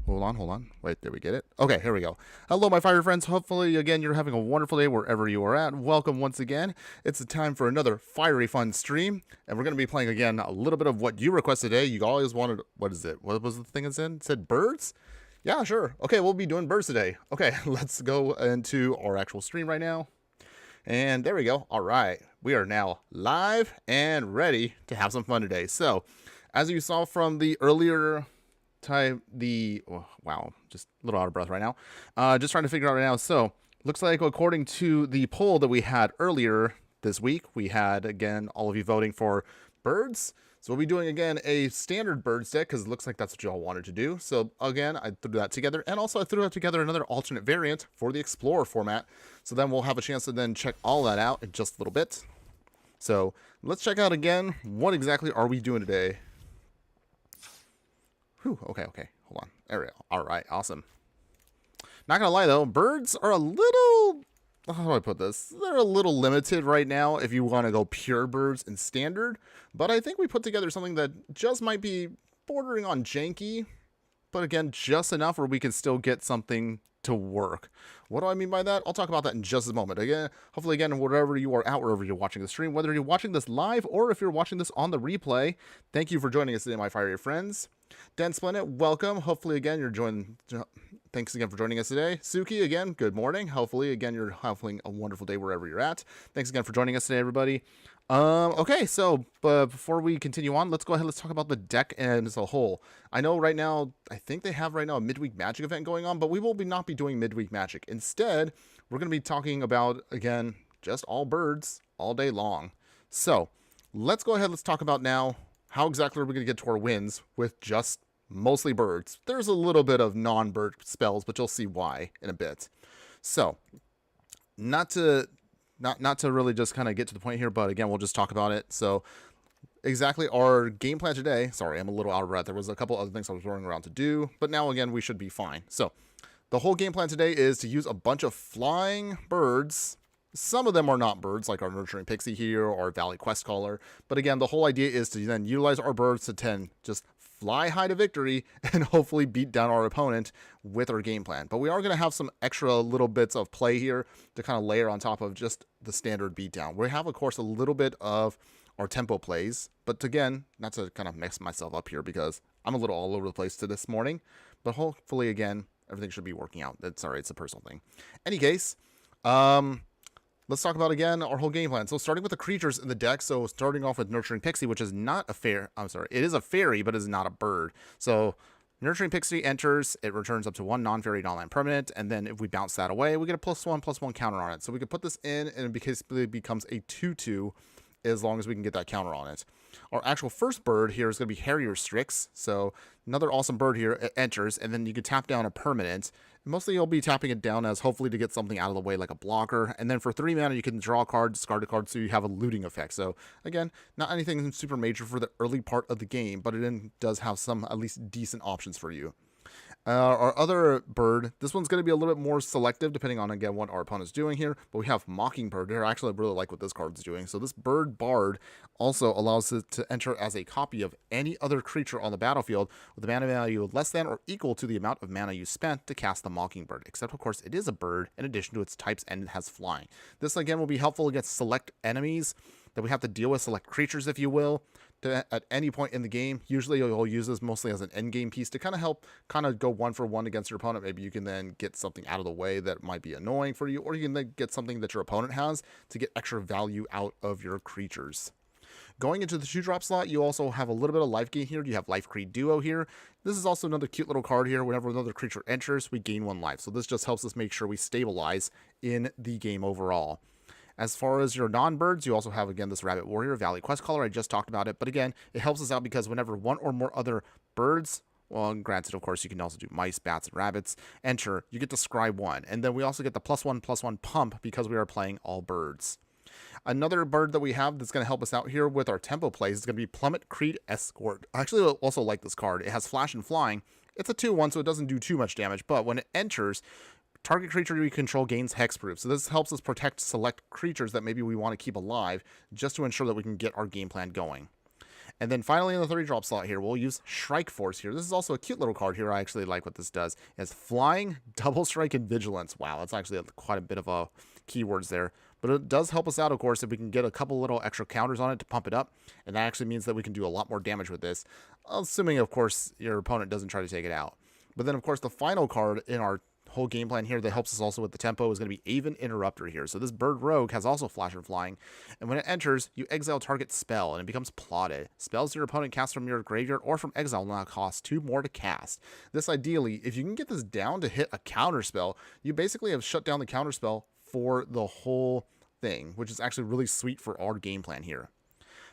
Hold on, hold on. Wait, did we get it? Okay, here we go. Hello, my fire friends. Hopefully, again, you're having a wonderful day wherever you are at. Welcome once again. It's the time for another fiery fun stream, and we're going to be playing again a little bit of what you requested today. You always wanted, what is it? What was the thing it said? It said birds? Yeah, sure. Okay, we'll be doing birds today. Okay, let's go into our actual stream right now. And there we go. All right, we are now live and ready to have some fun today. So, as you saw from the earlier time, wow, just a little out of breath right now. Just trying to figure out right now. So, looks like according to the poll that we had earlier this week, we had again all of you voting for birds. So we'll be doing again a standard birds deck because it looks like that's what y'all wanted to do. So again, I threw that together, and also I threw out together another alternate variant for the Explorer format. So then we'll have a chance to then check all that out in just a little bit. So let's check out again, what exactly are we doing today? Whew, okay, hold on. There we go. All right, awesome. Not gonna lie though, birds are a little, how do I put this? They're a little limited right now if you want to go pure birds in standard, but I think we put together something that just might be bordering on janky, but again, just enough where we can still get something to work. What do I mean by that? I'll talk about that in just a moment. Again, hopefully again, wherever you are out, wherever you're watching the stream, whether you're watching this live or if you're watching this on the replay, thank you for joining us today, my fiery friends. Dan Splendid, welcome. Hopefully again, you're joining. Thanks again for joining us today. Suki, again, good morning. Hopefully, again, you're having a wonderful day wherever you're at. Thanks again for joining us today, everybody. Okay, so before we continue on, let's go ahead. Let's talk about the deck as a whole. I know right now, I think they have right now a midweek magic event going on, but we will not be doing midweek magic. Instead, we're going to be talking about, again, just all birds all day long. So let's go ahead. Let's talk about now how exactly are we going to get to our wins with just mostly birds. There's a little bit of non-bird spells, but you'll see why in a bit. So, not to really just kind of get to the point here, but again, we'll just talk about it. So, exactly our game plan today. Sorry, I'm a little out of breath. There was a couple other things I was running around to do, but now again, we should be fine. So, the whole game plan today is to use a bunch of flying birds. Some of them are not birds, like our Nurturing Pixie here or Valley Quest Caller. But again, the whole idea is to then utilize our birds to just fly high to victory and hopefully beat down our opponent with our game plan. But we are going to have some extra little bits of play here to kind of layer on top of just the standard beatdown. We have, of course, a little bit of our tempo plays. But again, not to kind of mess myself up here because I'm a little all over the place to this morning. But hopefully, again, everything should be working out. Sorry, it's a personal thing. Any case, let's talk about, again, our whole game plan. So starting with the creatures in the deck. So starting off with Nurturing Pixie, which is not a fairy. I'm sorry. It is a fairy, but is not a bird. So Nurturing Pixie enters. It returns up to one non-fairy non-land permanent. And then if we bounce that away, we get a +1/+1 counter on it. So we could put this in and it becomes a 2/2 as long as we can get that counter on it. Our actual first bird here is going to be Harrier Strix. So another awesome bird here. It enters, and then you can tap down a permanent. Mostly you'll be tapping it down as hopefully to get something out of the way like a blocker. And then for 3 mana, you can draw a card, discard a card, so you have a looting effect. So again, not anything super major for the early part of the game, but it does have some at least decent options for you. Our other bird, this one's going to be a little bit more selective depending on, again, what our opponent's doing here. But we have Mockingbird here. I actually really like what this card's doing. So this bird bard also allows it to enter as a copy of any other creature on the battlefield with a mana value less than or equal to the amount of mana you spent to cast the Mockingbird. Except, of course, it is a bird in addition to its types, and it has flying. This, again, will be helpful against select enemies that we have to deal with, select creatures, if you will, at any point in the game. Usually you'll use this mostly as an end game piece to kind of help go 1-for-1 against your opponent. Maybe you can then get something out of the way that might be annoying for you, or you can then get something that your opponent has to get extra value out of your creatures. Going into the 2-drop slot, you also have a little bit of life gain here. You have Life Creed Duo here. This is also another cute little card here. Whenever another creature enters, we gain 1 life. So this just helps us make sure we stabilize in the game overall. As far as your non-birds, you also have, again, this Rabbit Warrior, Valley Quest Caller. I just talked about it. But again, it helps us out because whenever one or more other birds, well, granted, of course, you can also do mice, bats, and rabbits, enter, you get to scry 1. And then we also get the +1/+1 pump because we are playing all birds. Another bird that we have that's going to help us out here with our tempo plays is going to be Plummet Creed Escort. I actually also like this card. It has flash and flying. It's a 2/1, so it doesn't do too much damage. But when it enters, target creature we control gains hexproof. So this helps us protect select creatures that maybe we want to keep alive just to ensure that we can get our game plan going. And then finally in the 3-drop slot here, we'll use Strike Force here. This is also a cute little card here. I actually like what this does. It has Flying, Double Strike, and Vigilance. Wow, that's actually quite a bit of keywords there. But it does help us out, of course, if we can get a couple little extra counters on it to pump it up. And that actually means that we can do a lot more damage with this, assuming, of course, your opponent doesn't try to take it out. But then, of course, the final card in our whole game plan here that helps us also with the tempo is going to be Aven Interrupter here. So this bird rogue has also Flash and Flying, and when it enters, you exile target spell, and it becomes plotted. Spells your opponent casts from your graveyard or from exile now cost 2 more to cast. This ideally, if you can get this down to hit a counter spell, you basically have shut down the counter spell for the whole thing, which is actually really sweet for our game plan here.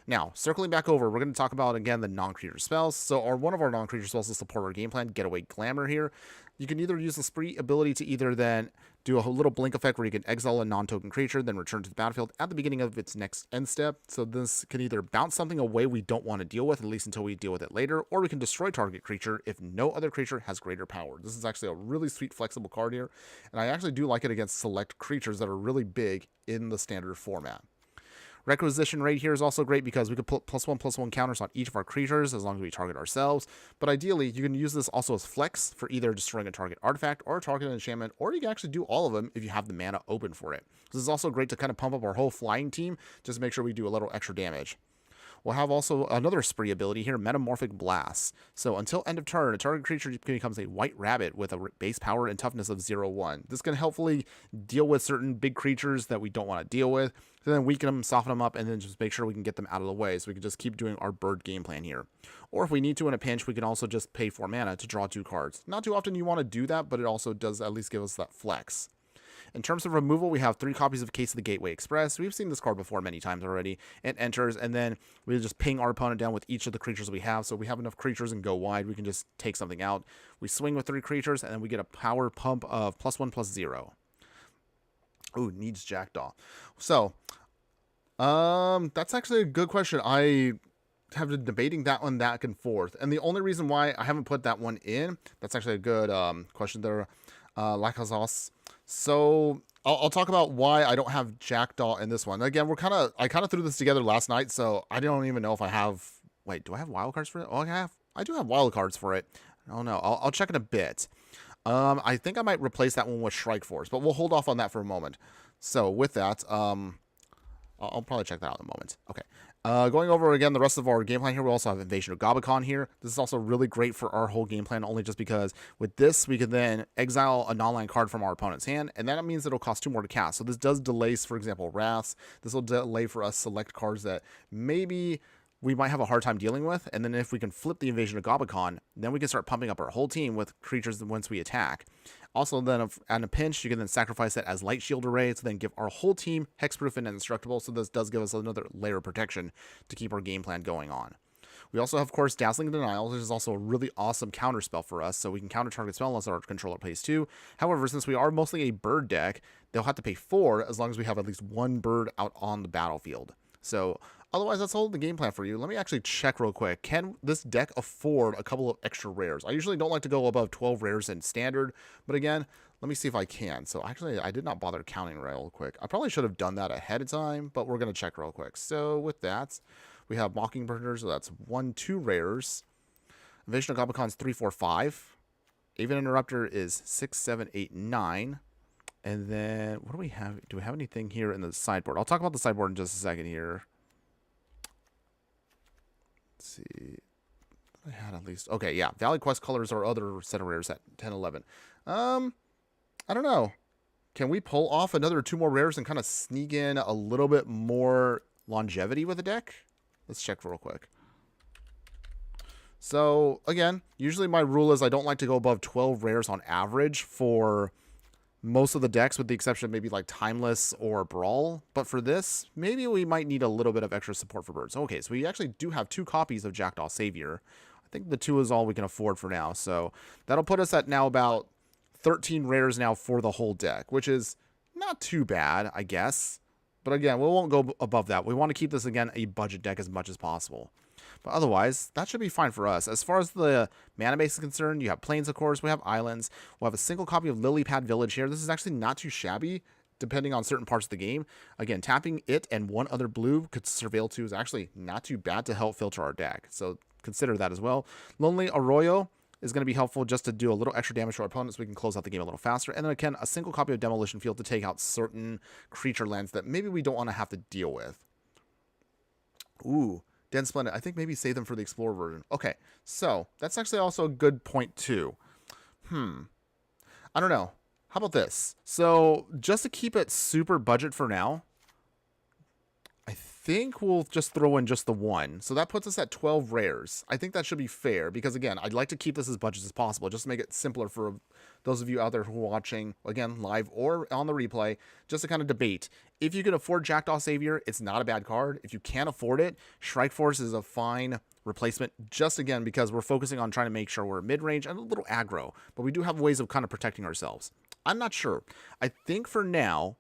Now, circling back over, we're going to talk about, again, the non-creature spells. So one of our non-creature spells to support our game plan, Getaway Glamour here. You can either use the spree ability to either then do a little blink effect where you can exile a non-token creature, then return to the battlefield at the beginning of its next end step. So this can either bounce something away we don't want to deal with, at least until we deal with it later, or we can destroy target creature if no other creature has greater power. This is actually a really sweet, flexible card here, and I actually do like it against select creatures that are really big in the standard format. Requisition rate here is also great because we could put +1/+1 counters on each of our creatures as long as we target ourselves. But ideally, you can use this also as flex for either destroying a target artifact or a target enchantment, or you can actually do all of them if you have the mana open for it. This is also great to kind of pump up our whole flying team, just to make sure we do a little extra damage. We'll have also another spree ability here, Metamorphic Blast. So until end of turn, a target creature becomes a white rabbit with a base power and toughness of 0/1. This can helpfully deal with certain big creatures that we don't want to deal with, so then weaken them, soften them up, and then just make sure we can get them out of the way so we can just keep doing our bird game plan here. Or if we need to in a pinch, we can also just pay 4 mana to draw 2 cards. Not too often you want to do that, but it also does at least give us that flex. In terms of removal, we have 3 copies of Case of the Gateway Express. We've seen this card before many times already. It enters, and then we just ping our opponent down with each of the creatures we have. So we have enough creatures and go wide. We can just take something out. We swing with 3 creatures, and then we get a power pump of +1/+0. Ooh, needs Jackdaw. So, that's actually a good question. I have been debating that one back and forth. And the only reason why I haven't put that one in, that's actually a good question there, Lacazos. So I'll talk about why I don't have Jackdaw in this one. Again, I kind of threw this together last night, so I don't even know if I have. Wait, do I have wildcards for it? Oh, I do have wildcards for it. Oh no, I'll check in a bit. I think I might replace that one with Strike Force, but we'll hold off on that for a moment. So with that, I'll probably check that out in a moment. Okay. Going over again the rest of our game plan here, we also have Invasion of Gobakon here. This is also really great for our whole game plan, only just because with this, we can then exile a non-land card from our opponent's hand, and that means it'll cost 2 more to cast. So this does delay, for example, Wraths. This will delay for us select cards that maybe we might have a hard time dealing with, and then if we can flip the Invasion of Gobakon, then we can start pumping up our whole team with creatures once we attack. Also, then at a pinch, you can then sacrifice it as Light Shield Array to then give our whole team hexproof and indestructible, so this does give us another layer of protection to keep our game plan going on. We also have, of course, Dazzling Denial, which is also a really awesome counter spell for us, so we can counter target spell unless our controller pays 2. However, since we are mostly a bird deck, they'll have to pay 4 as long as we have at least 1 bird out on the battlefield. So otherwise, that's all the game plan for you. Let me actually check real quick. Can this deck afford a couple of extra rares? I usually don't like to go above 12 rares in standard, but again, let me see if I can. So actually, I did not bother counting real quick. I probably should have done that ahead of time, but we're going to check real quick. So with that, we have Mockingbird, so that's 1, 2 rares. Invasion of Gobakon's 3, 4, 5. Aven Interrupter is 6, 7, 8, 9. And then, what do we have? Do we have anything here in the sideboard? I'll talk about the sideboard in just a second here. Let's see. I had at least. Okay, yeah. Valley Quest colors or other set of rares at 10, 11. I don't know. Can we pull off another 2 more rares and kind of sneak in a little bit more longevity with the deck? Let's check real quick. So, again, usually my rule is I don't like to go above 12 rares on average for most of the decks, with the exception of maybe like Timeless or Brawl. But for this, maybe we might need a little bit of extra support for birds. Okay, so we actually do have 2 copies of Jackdaw Savior. I think the 2 is all we can afford for now. So that'll put us at now about 13 rares now for the whole deck, which is not too bad, I guess. But again, we won't go above that. We want to keep this, again, a budget deck as much as possible. But otherwise, that should be fine for us. As far as the mana base is concerned, you have plains, of course. We have islands. We'll have a single copy of Lilypad Village here. This is actually not too shabby depending on certain parts of the game. Again, tapping it and one other blue could surveil 2 is actually not too bad to help filter our deck. So consider that as well. Lonely Arroyo is going to be helpful just to do a little extra damage to our opponents so we can close out the game a little faster. And then again, a single copy of Demolition Field to take out certain creature lands that maybe we don't want to have to deal with. Ooh, Den Splendid. I think maybe save them for the Explorer version. Okay, so that's actually also a good point too. I don't know. How about this? So just to keep it super budget for now, I think we'll just throw in just the 1. So that puts us at 12 rares. I think that should be fair because, again, I'd like to keep this as budget as possible just to make it simpler for those of you out there who are watching, again, live or on the replay, just to kind of debate. If you can afford Jackdaw Savior, it's not a bad card. If you can't afford it, Shrike Force is a fine replacement, just again because we're focusing on trying to make sure we're mid-range and a little aggro, but we do have ways of kind of protecting ourselves. I'm not sure. I think for now,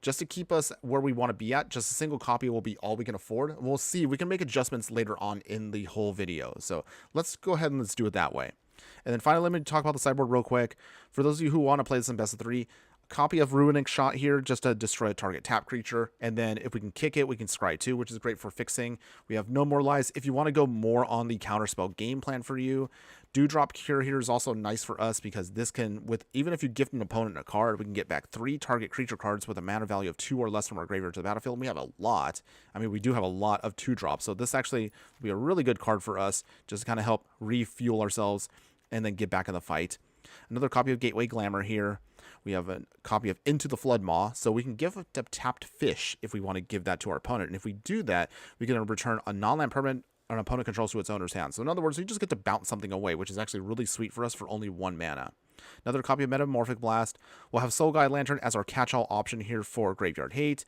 just to keep us where we want to be at, just a single copy will be all we can afford. We'll see. We can make adjustments later on in the whole video. So let's go ahead and let's do it that way. And then finally, let me talk about the sideboard real quick. For those of you who want to play this in best of 3, copy of Ruining Shot here just to destroy a target tap creature, and then if we can kick it, we can scry 2, which is great for fixing. We have No More Lies. If you want to go more on the counterspell game plan for you, Dewdrop Cure here is also nice for us because this can, with even if you gift an opponent a card, we can get back 3 target creature cards with a mana value of 2 or less from our graveyard to the battlefield. We have a lot. I mean, we do have a lot of 2-drops, so this actually will be a really good card for us just to kind of help refuel ourselves and then get back in the fight. Another copy of Gateway Glamour here. We have a copy of Into the Flood Maw, so we can give a tapped fish if we want to give that to our opponent. And if we do that, we can return a non-land permanent an opponent controls to its owner's hand. So in other words, we just get to bounce something away, which is actually really sweet for us for only 1 mana. Another copy of Metamorphic Blast. We'll have Soul Guide Lantern as our catch-all option here for Graveyard Hate.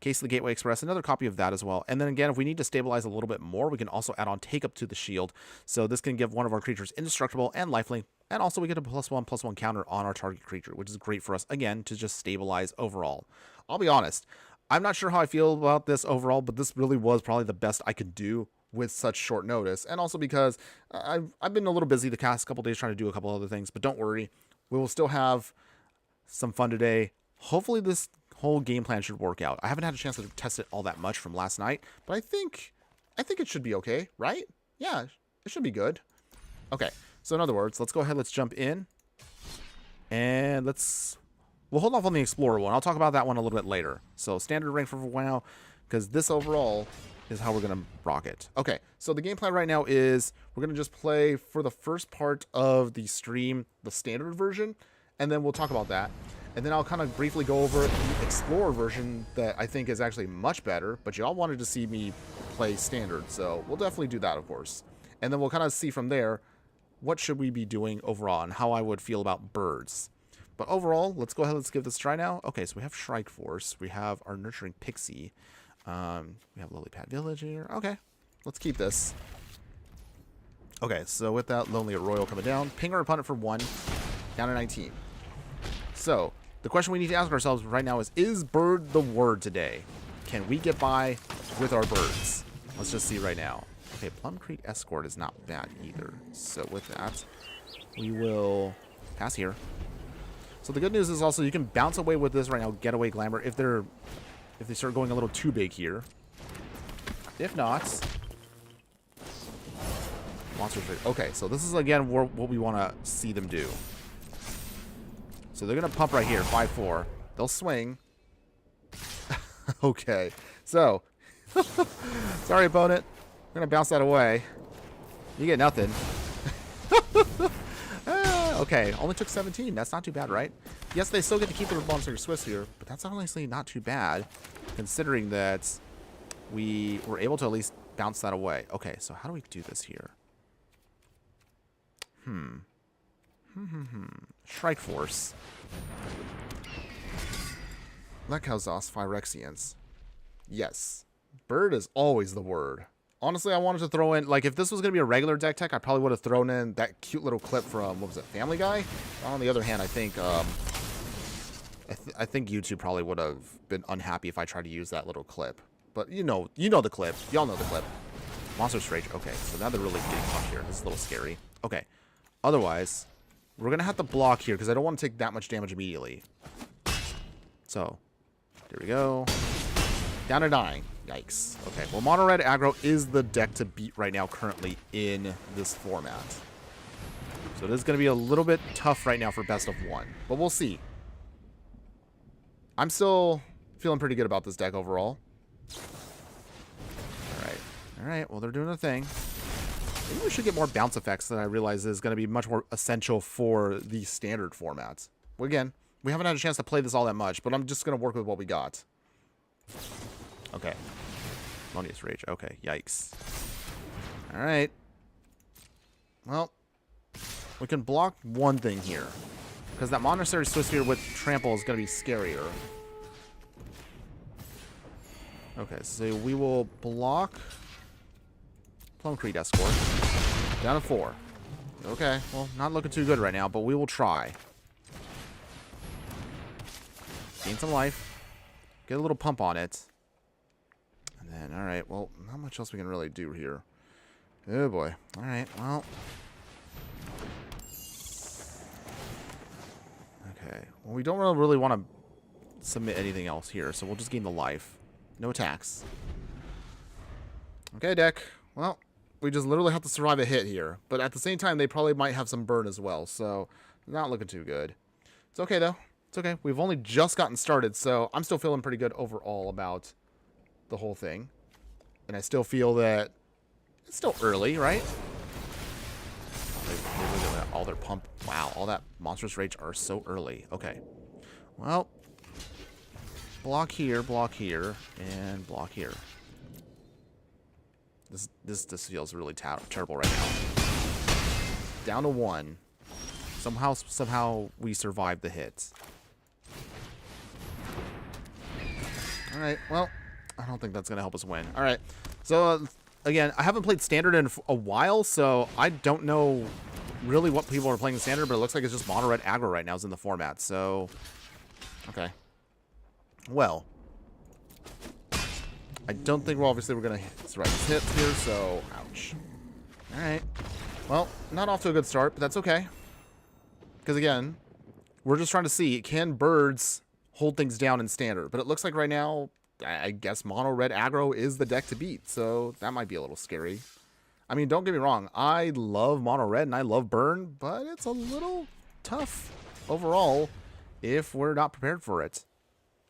Case of the Gateway Express, another copy of that as well. And then again, if we need to stabilize a little bit more, we can also add on Take Up to the Shield. So this can give one of our creatures indestructible and lifelink. And also we get a +1/+1 counter on our target creature, which is great for us, again, to just stabilize overall. I'll be honest, I'm not sure how I feel about this overall, but this really was probably the best I could do with such short notice. And also because I've been a little busy the past couple days trying to do a couple other things, but don't worry, we will still have some fun today. Hopefully this whole game plan should work out. I haven't had a chance to test it all that much from last night, but I think it should be okay, right? Yeah, it should be good. Okay, so in other words, let's go ahead, let's jump in, and we'll hold off on the Explorer one. I'll talk about that one a little bit later. So standard rank for now, because this overall is how we're going to rock it. Okay, so the game plan right now is we're going to just play for the first part of the stream, the standard version, and then we'll talk about that. And then I'll kind of briefly go over the Explorer version that I think is actually much better, but y'all wanted to see me play standard, so we'll definitely do that, of course. And then we'll kind of see from there what should we be doing overall and how I would feel about birds. But overall, let's go ahead, let's give this a try now. Okay, so we have Shrike Force, we have our Nurturing Pixie, we have Lily Pad Village here. Okay, let's keep this. Okay, so with that, Lonely Royal coming down, ping our opponent for 1, down to 19. So the question we need to ask ourselves right now is bird the word today? Can we get by with our birds? Let's just see right now. Okay, Plum Creek Escort is not bad either. So with that, we will pass here. So the good news is also you can bounce away with this right now, Getaway Glamour, if they start going a little too big here. If not, Monsters. Okay, so this is again what we want to see them do. So they're going to pump right here, 5/4. They'll swing. Okay, so sorry, opponent. We're going to bounce that away. You get nothing. Okay, only took 17. That's not too bad, right? Yes, they still get to keep the Monster Swiss here, but that's honestly not too bad, considering that we were able to at least bounce that away. Okay, so how do we do this here? Shrike Force. Lekhauzos Phyrexians. Yes. Bird is always the word. Honestly, I wanted to throw in, like, if this was going to be a regular deck tech, I probably would have thrown in that cute little clip from, what was it, Family Guy? On the other hand, I think, I think YouTube probably would have been unhappy if I tried to use that little clip. But you know the clip. Y'all know the clip. Monster's Rage. Okay, so now they're really getting pumped here. This is a little scary. Okay. Otherwise, we're going to have to block here because I don't want to take that much damage immediately. So, There we go. Down to 9. Yikes. Okay, well, Mono Red aggro is the deck to beat right now currently in this format. So it is going to be a little bit tough right now for best of 1. But we'll see. I'm still feeling pretty good about this deck overall. Alright. Alright, well, they're doing their thing. Maybe we should get more bounce effects that I realize is going to be much more essential for the standard formats. Well, again, we haven't had a chance to play this all that much, but I'm just going to work with what we got. Okay. Monius Rage. Okay, yikes. Alright. Well, we can block one thing here. Because that Monastery Swiftspear with Trample is going to be scarier. Okay, so we will block Plum Creed Escort. Down to 4. Okay, well, not looking too good right now, but we will try. Gain some life. Get a little pump on it. And then, alright, well, not much else we can really do here. Oh boy. Alright, well. Okay. Well, we don't really want to submit anything else here, so we'll just gain the life. No attacks. Okay, deck. Well, we just literally have to survive a hit here. But at the same time, they probably might have some burn as well, so not looking too good. It's okay, though. It's okay. We've only just gotten started, so I'm still feeling pretty good overall about the whole thing. And I still feel that it's still early, right? All their pump. Wow, all that Monstrous Rage are so early. Okay. Well, block here, and block here. This feels really terrible right now. Down to 1. Somehow we survived the hits. Alright, well, I don't think that's going to help us win. Alright, so again, I haven't played Standard in a while, so I don't know really what people are playing in Standard, but it looks like it's just Mono Red aggro right now is in the format, so okay. Well, I don't think we're going to survive this hit here, so ouch. Alright, well, not off to a good start, but that's okay. Because again, we're just trying to see, can birds hold things down in Standard? But it looks like right now, I guess Mono Red aggro is the deck to beat, so that might be a little scary. I mean, don't get me wrong, I love Mono Red and I love burn, but it's a little tough overall if we're not prepared for it.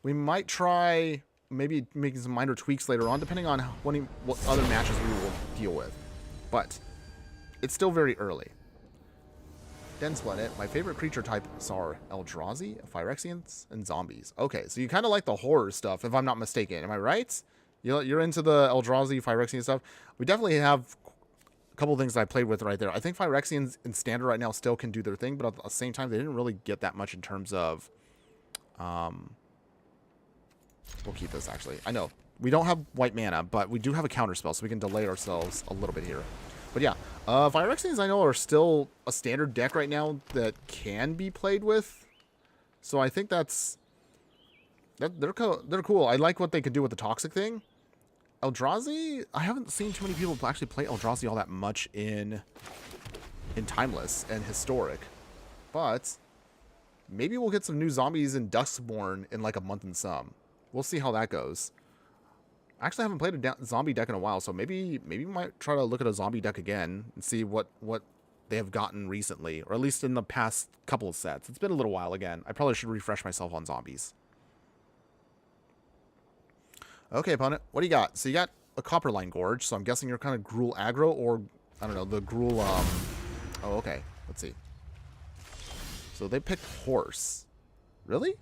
We might try maybe making some minor tweaks later on, depending on what other matches we will deal with. But it's still very early. Dense Planet, my favorite creature types are Eldrazi, Phyrexians, and zombies. Okay, so you kind of like the horror stuff, if I'm not mistaken. Am I right? You're into the Eldrazi, Phyrexian stuff? We definitely have a couple things that I played with right there. I think Phyrexians in Standard right now still can do their thing, but at the same time, they didn't really get that much in terms of... We'll keep this, actually. I know, we don't have white mana, but we do have a counter spell, so we can delay ourselves a little bit here. But yeah, Phyrexians I know are still a standard deck right now that can be played with. So I think they're cool. I like what they could do with the toxic thing. Eldrazi, I haven't seen too many people actually play Eldrazi all that much in Timeless and Historic. But maybe we'll get some new zombies in Duskborn in like a month and some. We'll see how that goes. I actually haven't played a zombie deck in a while, so maybe we might try to look at a zombie deck again and see what they have gotten recently, or at least in the past couple of sets. It's been a little while again. I probably should refresh myself on zombies. Okay, opponent, what do you got? So you got a Copperline Gorge, so I'm guessing you're kind of Gruul aggro, or, I don't know, the Gruul, Oh, okay. Let's see. So they picked Horse. Really?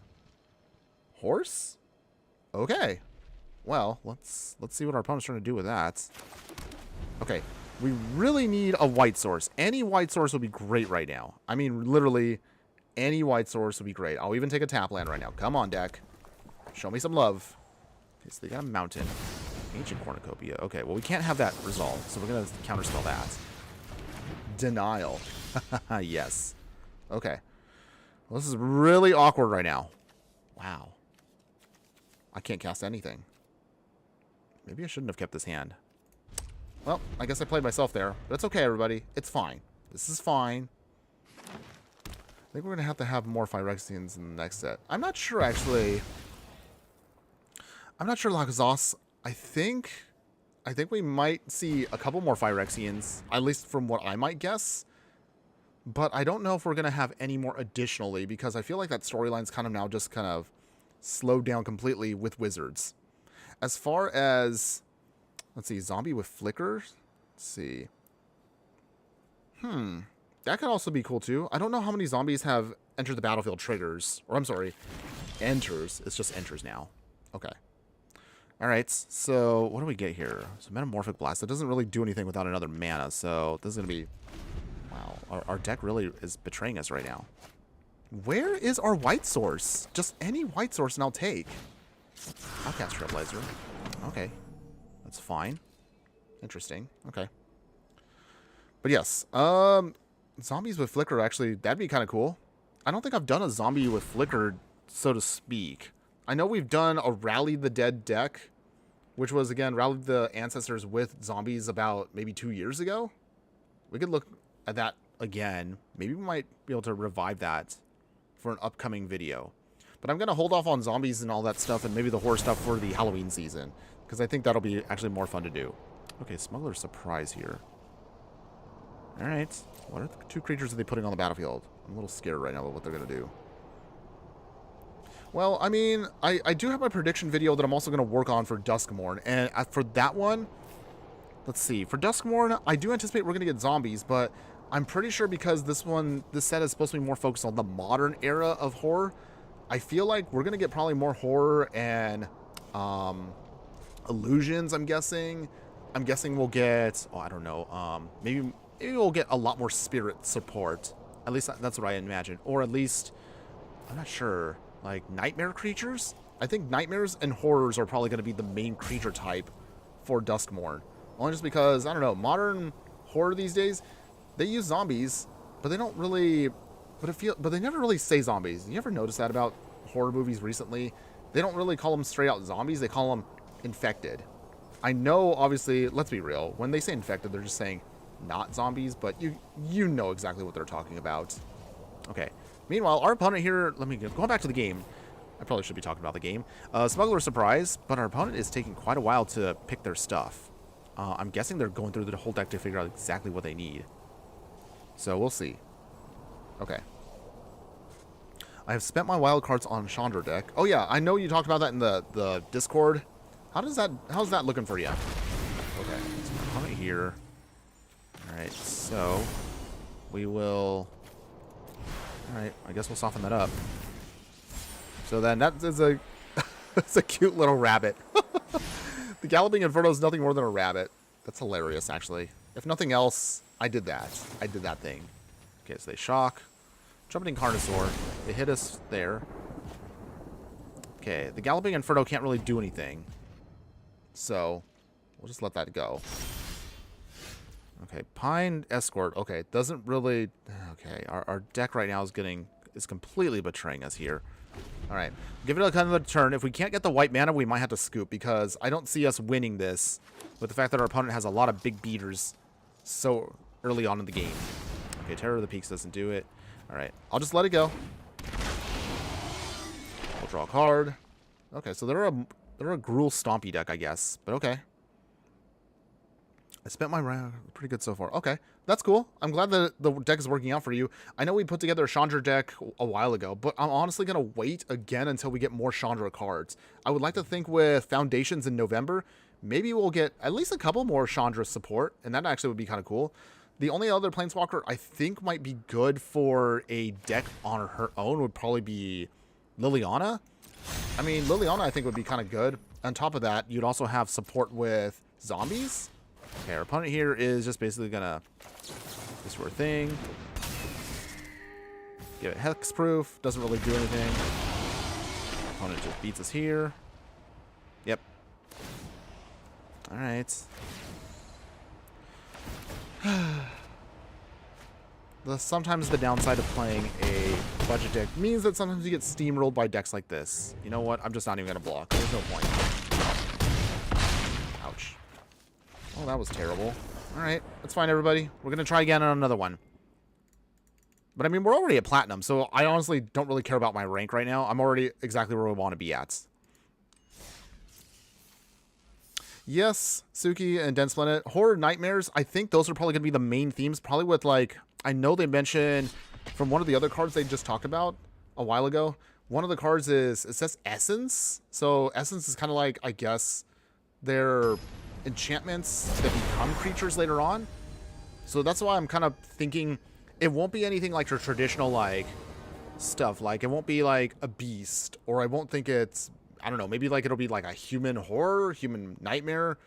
Horse? Okay. Well, let's see what our opponent's trying to do with that. Okay, we really need a white source. Any white source would be great right now. I mean, literally, any white source would be great. I'll even take a tap land right now. Come on, deck. Show me some love. Okay, so they got a mountain. Ancient Cornucopia. Okay, well, we can't have that resolved, so we're going to counterspell that. Denial. Yes. Okay. Well, this is really awkward right now. Wow. I can't cast anything. Maybe I shouldn't have kept this hand. Well, I guess I played myself there. But it's okay, everybody. It's fine. This is fine. I think we're going to have more Phyrexians in the next set. I'm not sure, actually, I'm not sure Lakazos. I think we might see a couple more Phyrexians, at least from what I might guess. But I don't know if we're going to have any more additionally, because I feel like that storyline's kind of now just kind of slowed down completely with Wizards. As far as, let's see, Zombie with Flicker. Let's see. That could also be cool too. I don't know how many zombies have entered the battlefield triggers. Or I'm sorry, enters. It's just enters now. Okay. Alright, so what do we get here? So Metamorphic Blast. That doesn't really do anything without another mana, so this is going to be... Wow, our deck really is betraying us right now. Where is our white source? Just any white source and I'll take. I'll cast Trailblazer. Okay. That's fine. Interesting. Okay. But yes, zombies with Flicker, actually, that'd be kind of cool. I don't think I've done a zombie with Flicker, so to speak. I know we've done a Rally the Dead deck, which was, again, Rally the Ancestors with zombies about maybe 2 years ago. We could look at that again. Maybe we might be able to revive that for an upcoming video. But I'm going to hold off on zombies and all that stuff and maybe the horror stuff for the Halloween season, because I think that'll be actually more fun to do. Okay, Smuggler's Surprise here. Alright. What are the 2 creatures that they're putting on the battlefield? I'm a little scared right now about what they're going to do. Well, I mean, I do have my prediction video that I'm also going to work on for Duskmourn. And for that one, let's see. For Duskmourn, I do anticipate we're going to get zombies, but I'm pretty sure because this set is supposed to be more focused on the modern era of horror, I feel like we're going to get probably more horror and illusions, I'm guessing. I'm guessing we'll get, oh, I don't know, maybe we'll get a lot more spirit support. At least that's what I imagine. Or at least, I'm not sure. Like, nightmare creatures? I think nightmares and horrors are probably going to be the main creature type for Duskmourn. Only just because, I don't know, modern horror these days, they use zombies, but they don't really... But they never really say zombies. You ever notice that about horror movies recently? They don't really call them straight out zombies, they call them infected. I know, obviously, let's be real, when they say infected, they're just saying not zombies, but you know exactly what they're talking about. Okay. Meanwhile, our opponent here, going back to the game. I probably should be talking about the game. Smuggler's Surprise, but our opponent is taking quite a while to pick their stuff. I'm guessing they're going through the whole deck to figure out exactly what they need. So we'll see. Okay. I have spent my wild cards on Chandra deck. Oh yeah, I know you talked about that in the Discord. How's that looking for you? Okay, so my opponent here. Alright, so we will... Alright, I guess we'll soften that up. So then that is a that's a cute little rabbit. The Galloping Inferno is nothing more than a rabbit. That's hilarious, actually. If nothing else, I did that. I did that thing. Okay, so they shock. Trumpeting Carnosaur. They hit us there. Okay, the Galloping Inferno can't really do anything. So, we'll just let that go. Okay, Pine Escort. Okay, it doesn't really... Okay, our deck right now is completely betraying us here. Alright, give it another turn. If we can't get the white mana, we might have to scoop, because I don't see us winning this with the fact that our opponent has a lot of big beaters so early on in the game. Okay, Terror of the Peaks doesn't do it. Alright, I'll just let it go. We'll draw a card. Okay, so they're a Gruul Stompy deck, I guess. But okay. I spent my round pretty good so far. Okay, that's cool. I'm glad that the deck is working out for you. I know we put together a Chandra deck a while ago, but I'm honestly going to wait again until we get more Chandra cards. I would like to think with Foundations in November, maybe we'll get at least a couple more Chandra support, and that actually would be kind of cool. The only other Planeswalker I think might be good for a deck on her own would probably be Liliana. I mean, Liliana I think would be kind of good. On top of that, you'd also have support with zombies. Okay, our opponent here is just basically gonna this sort of thing. Give it hexproof. Doesn't really do anything. Our opponent just beats us here. Yep. Alright. Sometimes the downside of playing a budget deck means that sometimes you get steamrolled by decks like this. You know what? I'm just not even gonna block. There's no point. Ouch. Oh, that was terrible. Alright, that's fine, everybody. We're going to try again on another one. But, I mean, we're already at Platinum, so I honestly don't really care about my rank right now. I'm already exactly where we want to be at. Yes, Suki and Dense Planet. Horror Nightmares, I think those are probably going to be the main themes. Probably with, like, I know they mentioned from one of the other cards they just talked about a while ago. One of the cards is, it says Essence. So Essence is kind of like, I guess, their enchantments that become creatures later on. So that's why I'm kind of thinking it won't be anything like your traditional, like, stuff. Like, it won't be like a beast, or I won't think it's, I don't know, maybe like it'll be like a human horror, human nightmare.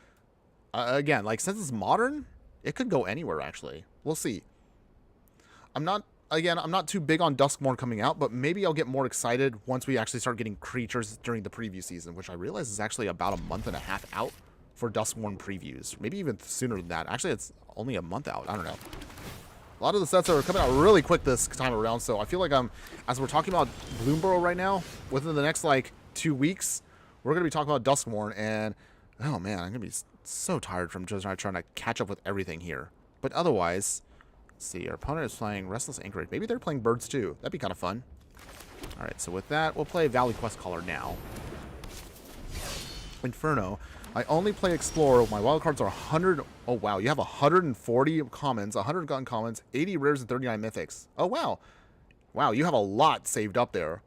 Again, like, since it's modern, it could go anywhere, actually. We'll see. I'm not too big on Duskmourn coming out, but maybe I'll get more excited once we actually start getting creatures during the preview season, which I realize is actually about a month and a half out for Duskmourn previews. Maybe even sooner than that. Actually, it's only a month out. I don't know. A lot of the sets are coming out really quick this time around, so I feel like as we're talking about Bloomborough right now, within the next, like, 2 weeks, we're going to be talking about Duskmourn, and, oh man, I'm going to be so tired from just trying to catch up with everything here. But otherwise, let's see, our opponent is playing Restless Anchorage. Maybe they're playing Birds too. That'd be kind of fun. Alright, so with that, we'll play Valley Quest Caller now. Inferno. I only play Explorer. My wild cards are 100. Oh, wow. You have 140 commons, 100 uncommons, 80 rares, and 39 mythics. Oh, wow. Wow, you have a lot saved up there.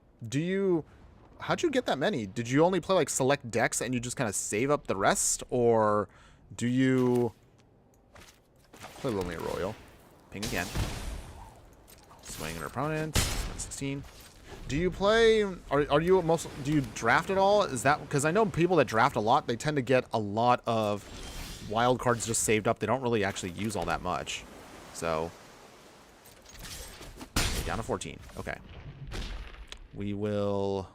How'd you get that many? Did you only play, like, select decks and you just kind of save up the rest? Or do you play Lonely Royal? Ping again. Swing your opponent. 16. Do you play, do you draft at all? Is that, because I know people that draft a lot, they tend to get a lot of wild cards just saved up. They don't really actually use all that much. So, okay, down to 14. Okay. We will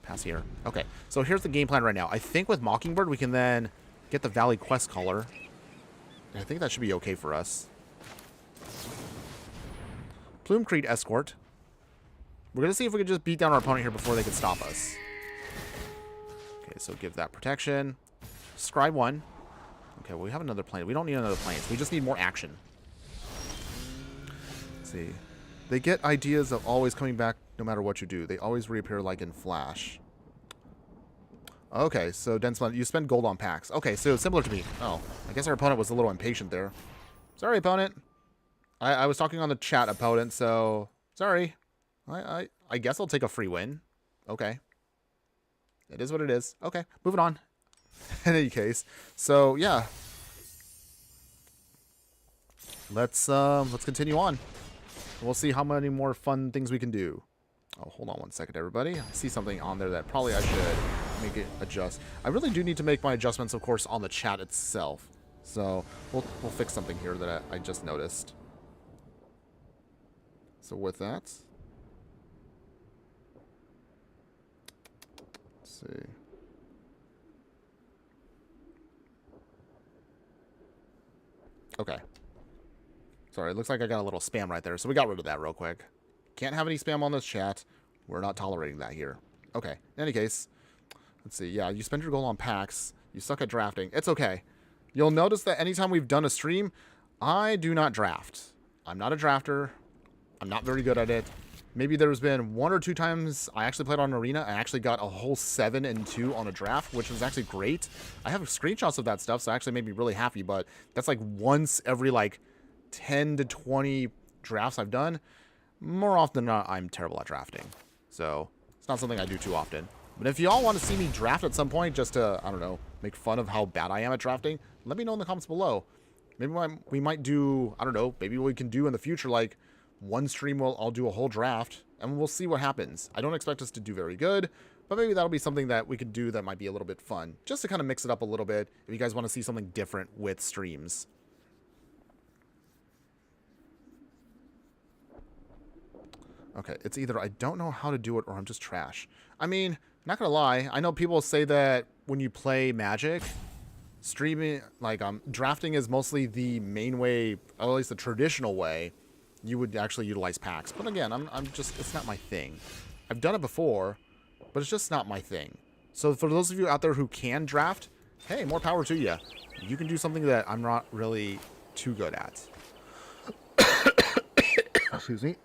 pass here. Okay, so here's the game plan right now. I think with Mockingbird, we can then get the Valley Quest Caller. I think that should be okay for us. Plumecrete Escort. We're going to see if we can just beat down our opponent here before they can stop us. Okay, so give that protection. Scry 1. Okay, well, we have another plane. We don't need another plane. We just need more action. Let's see. They get ideas of always coming back no matter what you do. They always reappear like in Flash. Okay, so Dense Planet, you spend gold on packs. Okay, so similar to me. Oh, I guess our opponent was a little impatient there. Sorry, opponent. I was talking on the chat, opponent, so sorry. I guess I'll take a free win. Okay. It is what it is. Okay, moving on. In any case, so yeah. Let's continue on. We'll see how many more fun things we can do. Oh, hold on one second, everybody. I see something on there that probably I should make it adjust. I really do need to make my adjustments, of course, on the chat itself. So we'll fix something here that I just noticed. So with that, let's see. Okay. Sorry, it looks like I got a little spam right there, so we got rid of that real quick. Can't have any spam on this chat. We're not tolerating that here. Okay, in any case, let's see. Yeah, you spend your gold on packs. You suck at drafting. It's okay. You'll notice that anytime we've done a stream, I do not draft. I'm not a drafter. I'm not very good at it. Maybe there's been 1 or 2 times I actually played on Arena. I actually got a whole 7-2 on a draft, which was actually great. I have screenshots of that stuff, so it actually made me really happy, but that's like once every like 10 to 20 drafts I've done. More often than not, I'm terrible at drafting. So it's not something I do too often. But if y'all want to see me draft at some point, just to, I don't know, make fun of how bad I am at drafting, let me know in the comments below. Maybe we might do, I don't know, maybe we can do in the future, like, one stream I'll do a whole draft, and we'll see what happens. I don't expect us to do very good, but maybe that'll be something that we could do that might be a little bit fun, just to kind of mix it up a little bit, if you guys want to see something different with streams. Okay, it's either I don't know how to do it or I'm just trash. I mean, not gonna lie, I know people say that when you play Magic, streaming, like, drafting is mostly the main way, or at least the traditional way, you would actually utilize packs. But again, I'm just, it's not my thing. I've done it before, but it's just not my thing. So for those of you out there who can draft, hey, more power to you. You can do something that I'm not really too good at. Excuse me.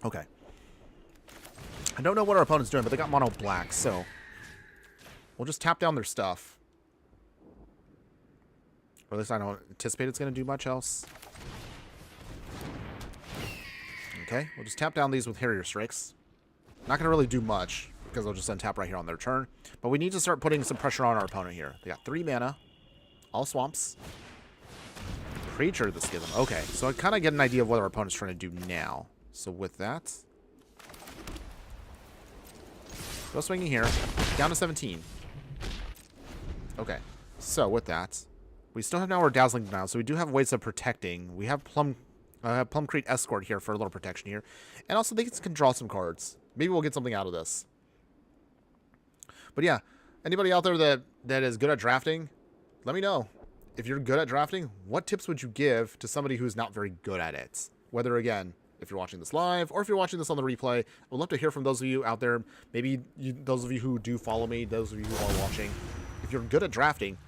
Okay. I don't know what our opponent's doing, but they got mono black, so we'll just tap down their stuff. Or at least I don't anticipate it's going to do much else. Okay, we'll just tap down these with Harrier Strix. Not going to really do much, because they'll just untap right here on their turn. But we need to start putting some pressure on our opponent here. They got 3 mana. All swamps. Creature the Schism. Okay, so I kind of get an idea of what our opponent's trying to do now. So with that... Go swinging here. Down to 17. Okay, so with that... We still have now our Dazzling Denial, so we do have ways of protecting. We have Plum Creek Escort here for a little protection here. And also they can draw some cards. Maybe we'll get something out of this. But yeah, anybody out there that is good at drafting, let me know. If you're good at drafting, what tips would you give to somebody who's not very good at it? Whether, again, if you're watching this live or if you're watching this on the replay, I would love to hear from those of you out there. Maybe those of you who do follow me, those of you who are watching. If you're good at drafting,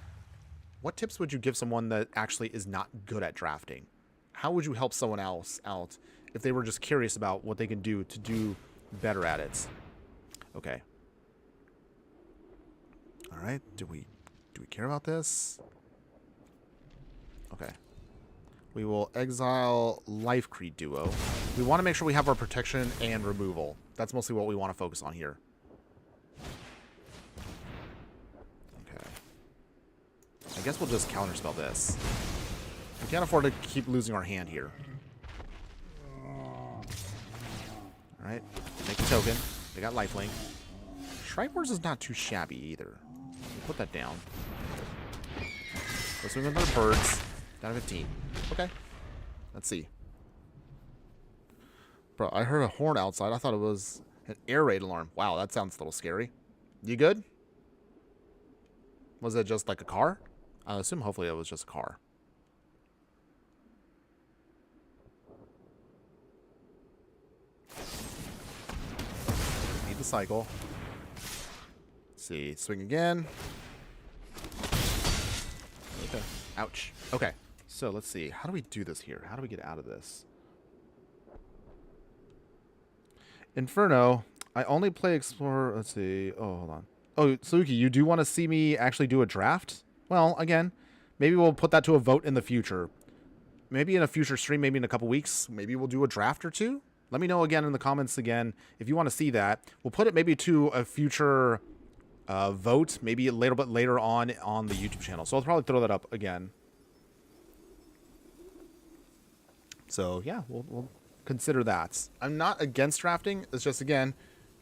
what tips would you give someone that actually is not good at drafting? How would you help someone else out if they were just curious about what they can do to do better at it? Okay. All right. Do we care about this? Okay. We will exile Life Creed Duo. We want to make sure we have our protection and removal. That's mostly what we want to focus on here. I guess we'll just counterspell this. We can't afford to keep losing our hand here. Alright, make a token. They got lifelink. Shriveboards is not too shabby either. We'll put that down. Let's move into the birds. Down to 15. Okay. Let's see. Bro, I heard a horn outside. I thought it was an air raid alarm. Wow, that sounds a little scary. You good? Was it just like a car? I assume hopefully it was just a car. Need the cycle. Let's see. Swing again. Okay. Ouch. Okay. So let's see. How do we do this here? How do we get out of this? Inferno. I only play Explorer. Let's see. Oh, hold on. Oh, Suki, you do want to see me actually do a draft? Well, again, maybe we'll put that to a vote in the future. Maybe in a future stream, maybe in a couple weeks, maybe we'll do a draft or two. Let me know again in the comments again if you want to see that. We'll put it maybe to a future vote, maybe a little bit later on the YouTube channel. So I'll probably throw that up again. So yeah, we'll consider that. I'm not against drafting. It's just, again,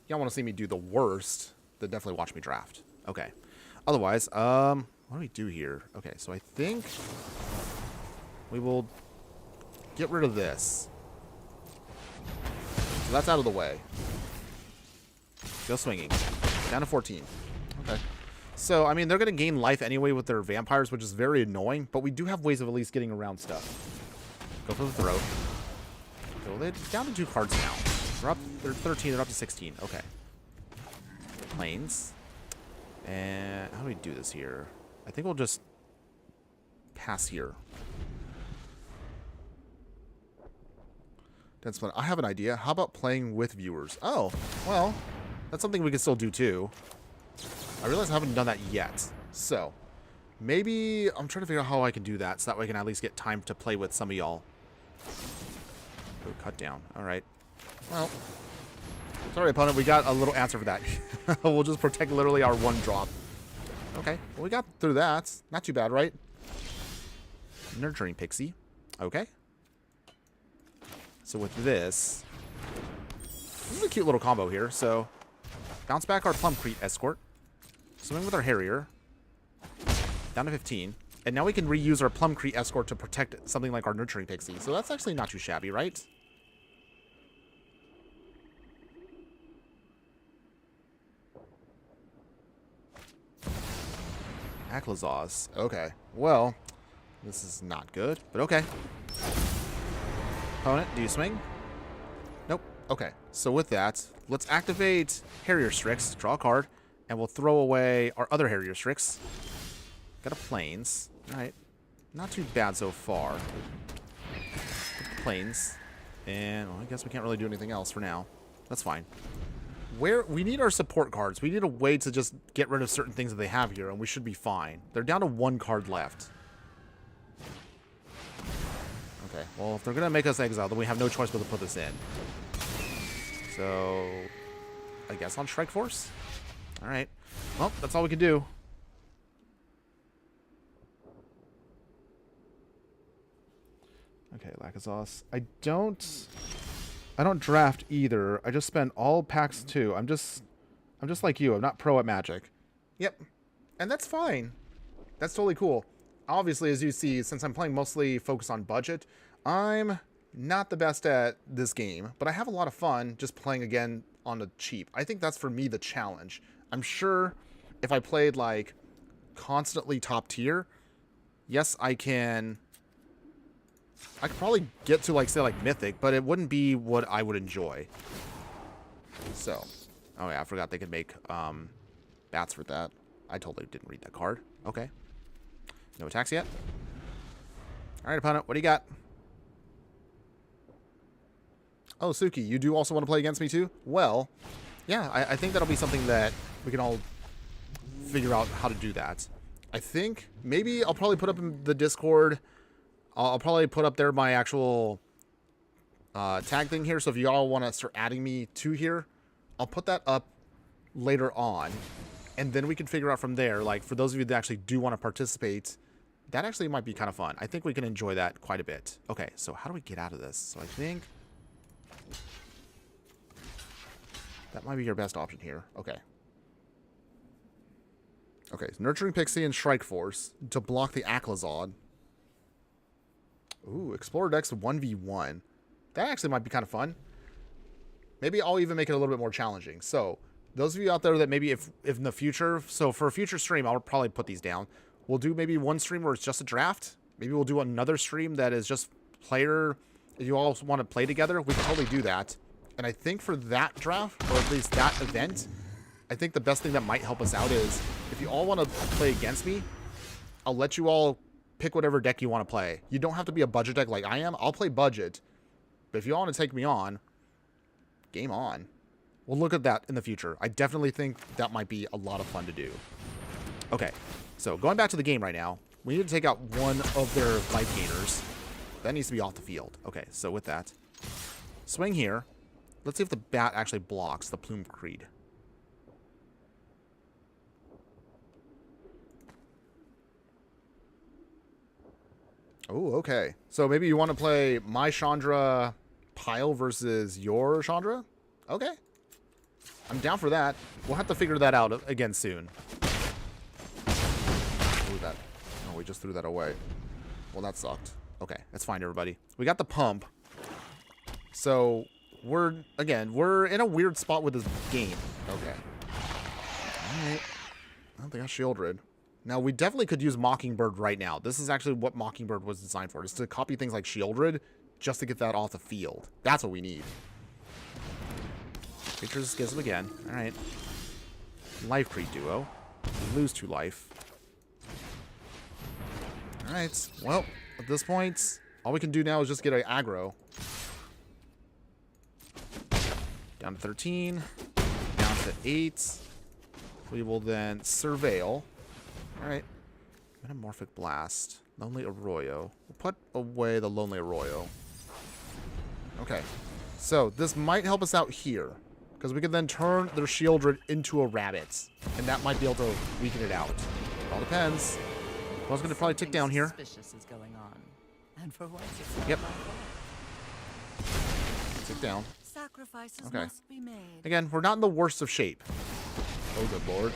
y'all want to see me do the worst, then definitely watch me draft. Okay. Otherwise, what do we do here? Okay, so I think we will get rid of this. So that's out of the way. Go swinging. Down to 14. Okay. So, I mean, they're going to gain life anyway with their vampires, which is very annoying, but we do have ways of at least getting around stuff. Go for the throat. So they're down to 2 cards now. They're 13, they're up to 16. Okay. Planes. And how do we do this here? I think we'll just pass here. That's fun. I have an idea. How about playing with viewers? Oh, well, that's something we can still do too. I realize I haven't done that yet. So, maybe I'm trying to figure out how I can do that so that way I can at least get time to play with some of y'all. Oh, cut down. All right. Well, sorry, opponent. We got a little answer for that. We'll just protect literally our 1 drop. Okay. Well, we got through that. Not too bad, right? Nurturing Pixie. Okay. So with this is a cute little combo here. So bounce back our Plum Creek Escort. Swing with our Harrier. Down to 15. And now we can reuse our Plum Creek Escort to protect something like our Nurturing Pixie. So that's actually not too shabby, right? Aclazos. Okay. Well, this is not good, but okay. Opponent, do you swing? Nope. Okay. So with that, let's activate Harrier Strix, draw a card, and we'll throw away our other Harrier Strix. Got a Plains. Alright. Not too bad so far. Plains. And well, I guess we can't really do anything else for now. That's fine. We need our support cards. We need a way to just get rid of certain things that they have here, and we should be fine. They're down to 1 card left. Well, if they're going to make us exile, then we have no choice but to put this in. So, I guess on Strike Force. All right. Well, that's all we can do. Okay, Lacazos. I don't draft either. I just spend all packs too. I'm just like you. I'm not pro at Magic. Yep. And that's fine. That's totally cool. Obviously, as you see, since I'm playing mostly focused on budget, I'm not the best at this game, but I have a lot of fun just playing again on the cheap. I think that's for me the challenge. I'm sure if I played like constantly top tier, yes, I could probably get to like say like Mythic, but it wouldn't be what I would enjoy. So, oh yeah, I forgot they could make bats for that. I totally didn't read that card. Okay. No attacks yet. All right, opponent, what do you got? Oh, Suki, you do also want to play against me too? Well, yeah, I think that'll be something that we can all figure out how to do that. I think maybe I'll probably put up in the Discord. I'll probably put up there my actual tag thing here. So if you all want to start adding me to here, I'll put that up later on. And then we can figure out from there, like for those of you that actually do want to participate, that actually might be kind of fun. I think we can enjoy that quite a bit. Okay, so how do we get out of this? So I think that might be your best option here. Okay. Okay, so Nurturing Pixie and Strike Force to block the Aclazod. Ooh, Explorer Dex 1v1. That actually might be kind of fun. Maybe I'll even make it a little bit more challenging. So, those of you out there that maybe if in the future, so for a future stream, I'll probably put these down. We'll do maybe one stream where it's just a draft. Maybe we'll do another stream that is just player. If you all want to play together, we can totally do that. And I think for that draft, or at least that event, I think the best thing that might help us out is if you all want to play against me, I'll let you all pick whatever deck you want to play. You don't have to be a budget deck like I am. I'll play budget. But if you all want to take me on, game on. We'll look at that in the future. I definitely think that might be a lot of fun to do. Okay, so going back to the game right now, we need to take out one of their life gainers. That needs to be off the field. Okay, so with that, swing here. Let's see if the bat actually blocks the Plume Creed. Oh, okay. So maybe you want to play my Chandra pile versus your Chandra? Okay. I'm down for that. We'll have to figure that out again soon. Ooh, that. Oh, we just threw that away. Well, that sucked. Okay, that's fine, everybody. We got the pump. So, we're in a weird spot with this game. Okay. Alright. I don't think I Shieldred. Now, we definitely could use Mockingbird right now. This is actually what Mockingbird was designed for. Is to copy things like Shieldred just to get that off the field. That's what we need. Creatures Schism again. Alright. Life Creed Duo. We lose 2 life. Alright. Well, at this point, all we can do now is just get an aggro. Down to 13. Down to 8. We will then Surveil. Alright. Metamorphic Blast. Lonely Arroyo. We'll put away the Lonely Arroyo. Okay. So, this might help us out here. Because we can then turn their Shieldred into a rabbit. And that might be able to weaken it out. It all depends. I was going to probably tick down here. Suspicious is going on. And for once Yep. Tick down. Sacrifices Okay. must be made. Again, we're not in the worst of shape. Oh, good lord.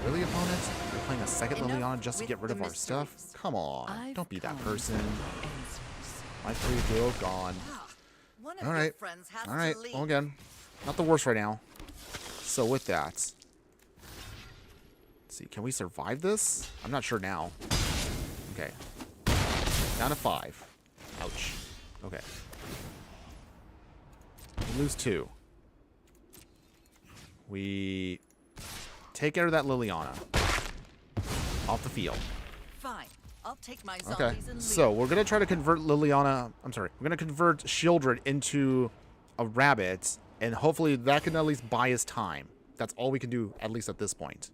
Really, opponent? You're playing a second Liliana just to get rid of our stuff? Come on. Don't be that person. My 3 duo gone. Alright. Alright. Well, again, not the worst right now. So with that, let's see. Can we survive this? I'm not sure now. Okay. Down to 5. Ouch. Okay. We lose 2. We take care of that Liliana. Off the field. Fine. I'll take my Okay. zombies and leave. So we're gonna try to convert Liliana. I'm sorry. We're gonna convert Shieldred into a rabbit, and hopefully that can at least buy us time. That's all we can do, at least at this point.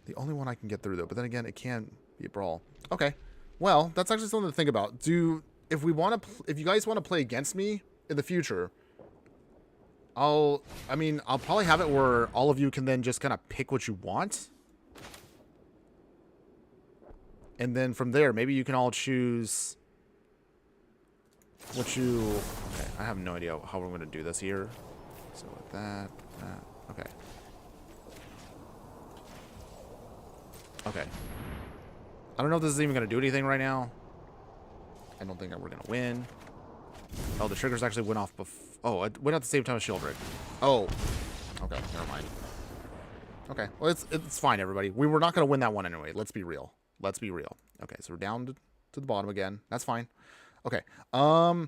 The only one I can get through, though. But then again, it can be a brawl. Okay. Well, that's actually something to think about. If we want to, if you guys want to play against me in the future, I'll probably have it where all of you can then just kind of pick what you want. And then from there, maybe you can all choose what you... Okay, I have no idea how we're going to do this here. So with that, okay. Okay. I don't know if this is even going to do anything right now. I don't think that we're going to win. Oh, the triggers actually went off before... Oh, it went at the same time as Shieldred. Oh. Okay, never mind. Okay, well, it's fine, everybody. We were not going to win that one anyway. Let's be real. Let's be real. Okay, so we're down to the bottom again. That's fine. Okay. But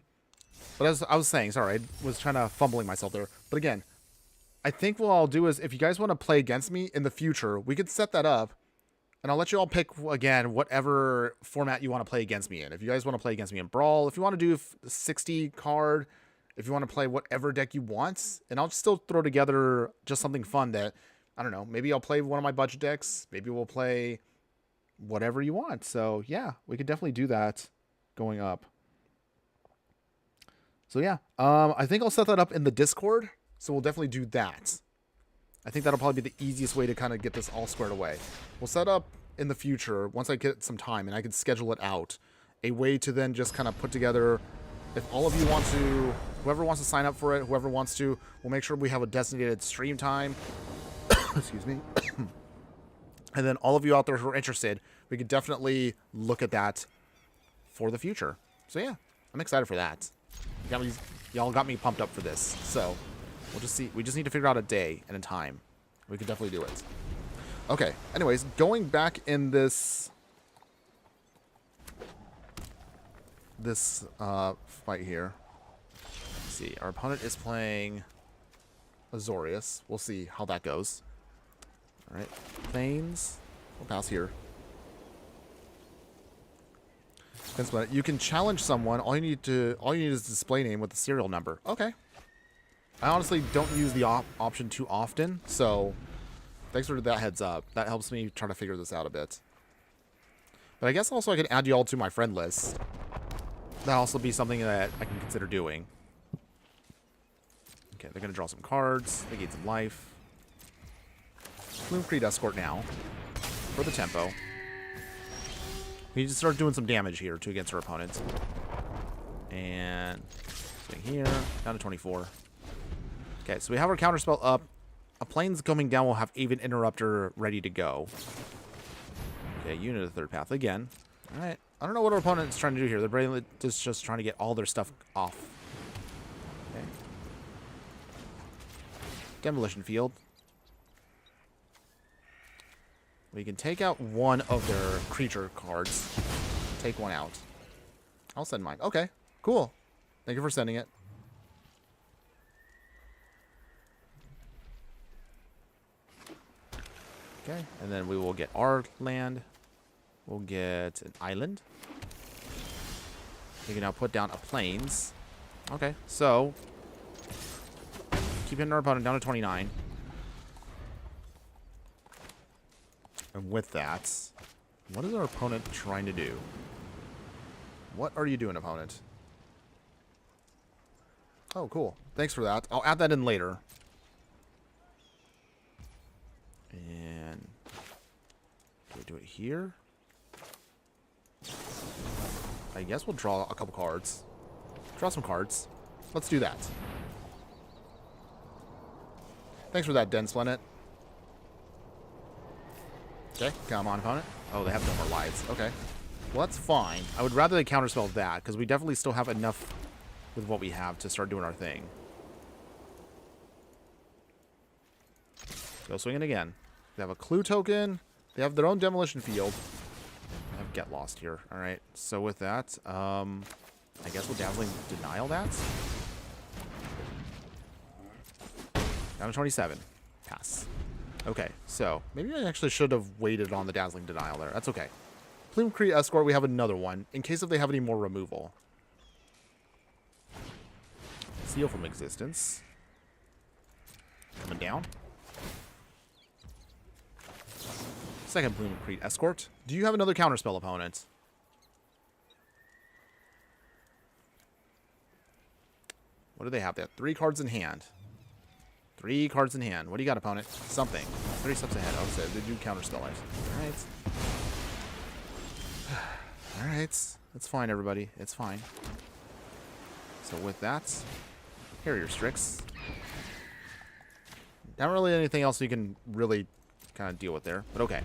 as I was saying, sorry, I was trying to fumbling myself there. But again, I think what I'll do is if you guys want to play against me in the future, we could set that up. And I'll let you all pick, again, whatever format you want to play against me in. If you guys want to play against me in Brawl, if you want to do 60 card, if you want to play whatever deck you want, and I'll still throw together just something fun that, I don't know, maybe I'll play one of my budget decks. Maybe we'll play whatever you want. So, yeah, we could definitely do that going up. So, yeah, I think I'll set that up in the Discord. So we'll definitely do that. I think that'll probably be the easiest way to kind of get this all squared away. We'll set up in the future, once I get some time and I can schedule it out, a way to then just kind of put together, if all of you want to, whoever wants to sign up for it, whoever wants to, we'll make sure we have a designated stream time. Excuse me. And then all of you out there who are interested, we could definitely look at that for the future. So yeah, I'm excited for that. Y'all got me pumped up for this. So we'll just see. We just need to figure out a day and a time. We could definitely do it. Okay. Anyways, going back in this fight here. Let's see. Our opponent is playing Azorious. We'll see how that goes. All right. Plains. We'll pass here. You can challenge someone. All you need is display name with the serial number. Okay. I honestly don't use the option too often, so thanks for that heads up. That helps me try to figure this out a bit. But I guess also I can add you all to my friend list. That'll also be something that I can consider doing. Okay, they're going to draw some cards. They gain some life. Bloom Creed Escort now for the tempo. We need to start doing some damage here to against our opponent. And swing here, down to 24. Okay, so we have our counterspell up. A plane's coming down. We'll have Aven Interrupter ready to go. Okay, unit of third path again. All right. I don't know what our opponent's trying to do here. They're really just trying to get all their stuff off. Okay. Demolition Field. We can take out one of their creature cards. Take one out. I'll send mine. Okay, cool. Thank you for sending it. Okay, and then we will get our land. We'll get an island. We can now put down a plains. Okay, so keep hitting our opponent down to 29. And with that, what is our opponent trying to do? What are you doing, opponent? Oh, cool. Thanks for that. I'll add that in later. And do we do it here? I guess we'll draw a couple cards. Draw some cards. Let's do that. Thanks for that, Dense Planet. Okay, come on, opponent. Oh, they have no more lives. Okay. Well, that's fine. I would rather they counterspell that, because we definitely still have enough with what we have to start doing our thing. Go swinging again. They have a clue token. They have their own demolition field. I have get lost here. All right. So with that, I guess we'll dazzling denial that. Down to 27. Pass. Okay, so maybe I actually should have waited on the dazzling denial there. That's okay. Plume Cree Escort, we have another one in case if they have any more removal. Seal from existence. Coming down. Second Plume Cree Escort. Do you have another counterspell, opponent? What do they have? They have 3 cards in hand. 3 cards in hand. What do you got, opponent? Something. 3 steps ahead. I would say they do counterspell life. Alright. Alright. It's fine, everybody. It's fine. So with that, here are your Strix. Not really anything else you can really kind of deal with there, but okay.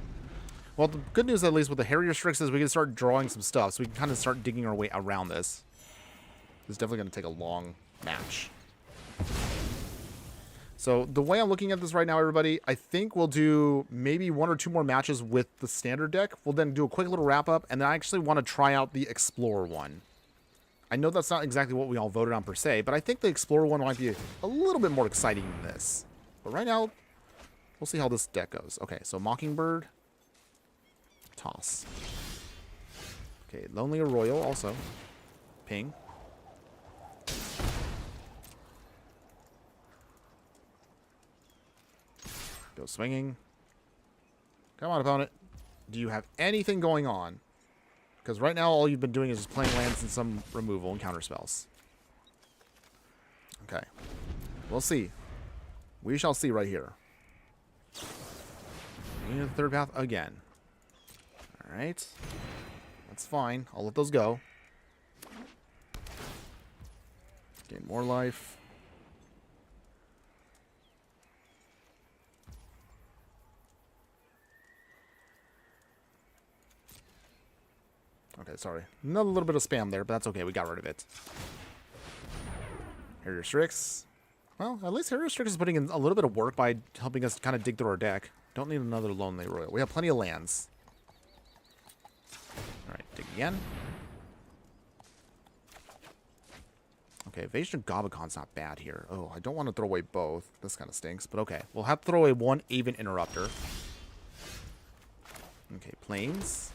Well, the good news, at least, with the Harrier Strix is we can start drawing some stuff, so we can kind of start digging our way around this. It's definitely going to take a long match. So the way I'm looking at this right now, everybody, I think we'll do maybe 1 or 2 more matches with the standard deck. We'll then do a quick little wrap-up, and then I actually want to try out the Explorer one. I know that's not exactly what we all voted on per se, but I think the Explorer one might be a little bit more exciting than this. But right now, we'll see how this deck goes. Okay, so Mockingbird. Toss. Okay, Lonely Arroyo also. Ping. Go swinging. Come on, opponent. Do you have anything going on? Because right now all you've been doing is just playing lands and some removal and counter spells. Okay. We'll see. We shall see right here. The third path again. Alright. That's fine. I'll let those go. Gain more life. Okay, sorry. Another little bit of spam there, but that's okay. We got rid of it. Harrier Strix. Well, at least Harrier Strix is putting in a little bit of work by helping us kind of dig through our deck. Don't need another Lonely Royal. We have plenty of lands. Alright, dig again. Okay, Evasion of Gobacon's not bad here. Oh, I don't want to throw away both. This kind of stinks, but okay. We'll have to throw away 1 Aven Interrupter. Okay, Plains.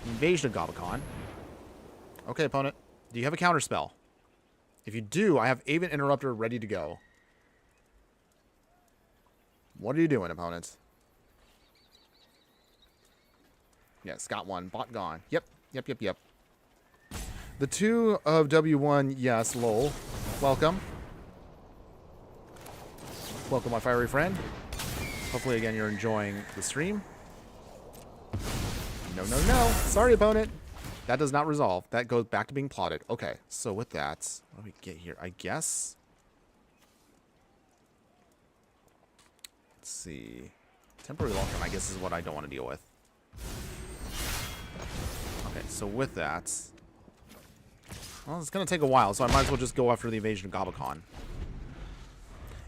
Invasion of Gobacon. Okay, opponent. Do you have a counterspell? If you do, I have Aven Interrupter ready to go. What are you doing, opponent? Yes, got one. Bot gone. Yep. The 2 of W1, yes, lol. Welcome. Welcome, my fiery friend. Hopefully, again, you're enjoying the stream. No. Sorry, opponent. That does not resolve. That goes back to being plotted. Okay, so with that, what do we get here? I guess. Let's see. Temporary long-term, I guess, is what I don't want to deal with. Okay, so with that. Well, it's going to take a while, so I might as well just go after the Invasion of Gobacon.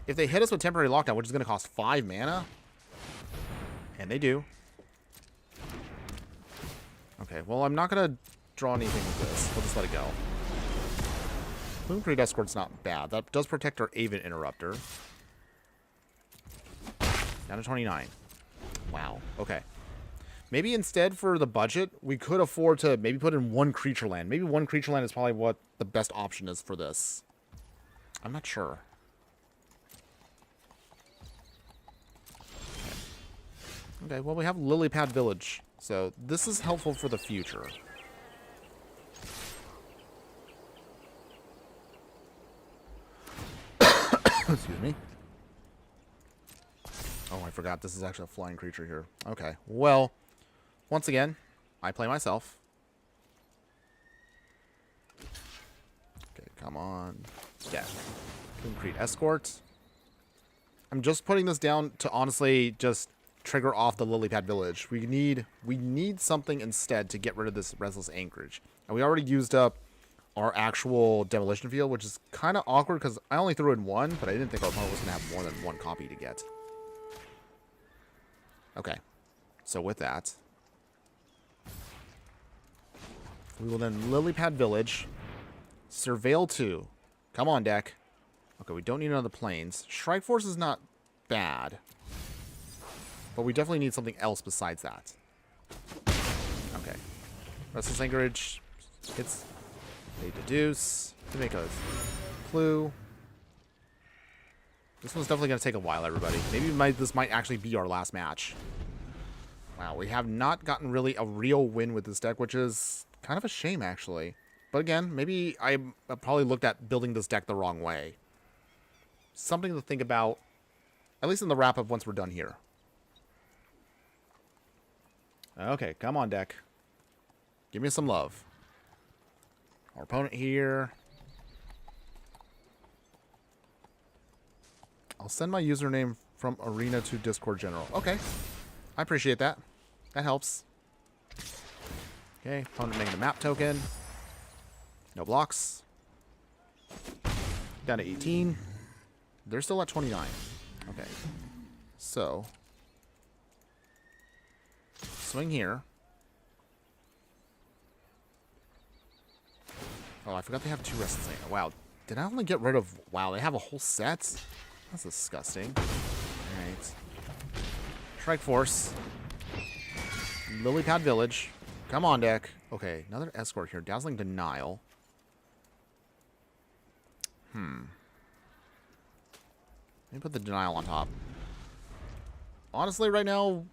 If they hit us with Temporary Lockdown, which is going to cost 5 mana. And they do. Okay, well, I'm not going to draw anything with this. We'll just let it go. Plume Creed Escort's not bad. That does protect our Aven Interrupter. Down to 29. Wow. Okay. Maybe instead for the budget, we could afford to maybe put in 1 creature land. Maybe 1 creature land is probably what the best option is for this. I'm not sure. Okay, well, we have Lilypad Village. So this is helpful for the future. Excuse me. Oh, I forgot this is actually a flying creature here. Okay, well, once again, I play myself. Okay, come on. Yeah. Concrete Escort. I'm just putting this down to honestly just trigger off the Lilypad Village. We need something instead to get rid of this Restless Anchorage. And we already used up our actual Demolition Field, which is kind of awkward because I only threw in 1, but I didn't think our opponent was going to have more than 1 copy to get. Okay. So with that, we will then Lilypad Village, Surveil 2. Come on, deck. Okay, we don't need another Plains. Strike Force is not bad. But we definitely need something else besides that. Okay. Restless Anchorage. Hits. They deduce. To make a clue. This one's definitely going to take a while, everybody. Maybe this might actually be our last match. Wow, we have not gotten really a real win with this deck, which is kind of a shame, actually. But again, maybe I probably looked at building this deck the wrong way. Something to think about, at least in the wrap-up once we're done here. Okay, come on, deck. Give me some love. Our opponent here. I'll send my username from Arena to Discord General. Okay. I appreciate that. That helps. Okay, opponent making a map token. No blocks. Down to 18. They're still at 29. Okay. So. Swing here. Oh, I forgot they have 2 Restless Anger. Wow. Did I only get rid of... Wow, they have a whole set? That's disgusting. Alright. Strike Force. Lily Pad Village. Come on, deck. Okay, another Escort here. Dazzling Denial. Let me put the Denial on top. Honestly, right now,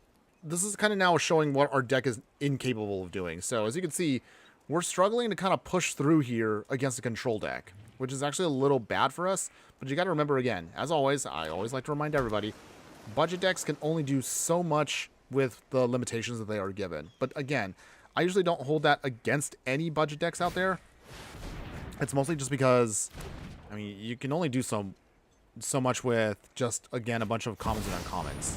this is kind of now showing what our deck is incapable of doing. So, as you can see, we're struggling to kind of push through here against a control deck, which is actually a little bad for us. But you got to remember, again, as always, I always like to remind everybody, budget decks can only do so much with the limitations that they are given. But again, I usually don't hold that against any budget decks out there. It's mostly just because, I mean, you can only do so much with just, again, a bunch of commons and uncommons.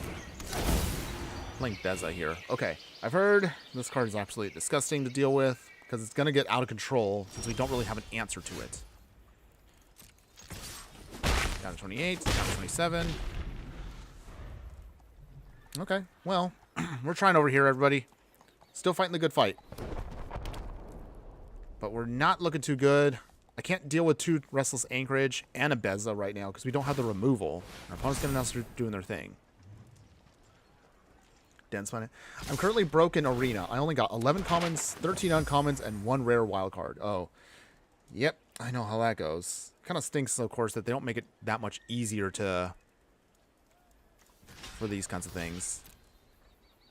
Playing Beza here. Okay, I've heard this card is absolutely disgusting to deal with because it's going to get out of control since we don't really have an answer to it. Down to 28, down to 27. Okay, well, we're trying over here, everybody. Still fighting the good fight. But we're not looking too good. I can't deal with 2 Restless Anchorage and a Beza right now because we don't have the removal. Our opponent's going to now start doing their thing. Dense Planet. I'm currently broke in Arena. I only got 11 commons, 13 uncommons, and 1 rare wild card. Oh, yep. I know how that goes. Kind of stinks, of course, that they don't make it that much easier for these kinds of things.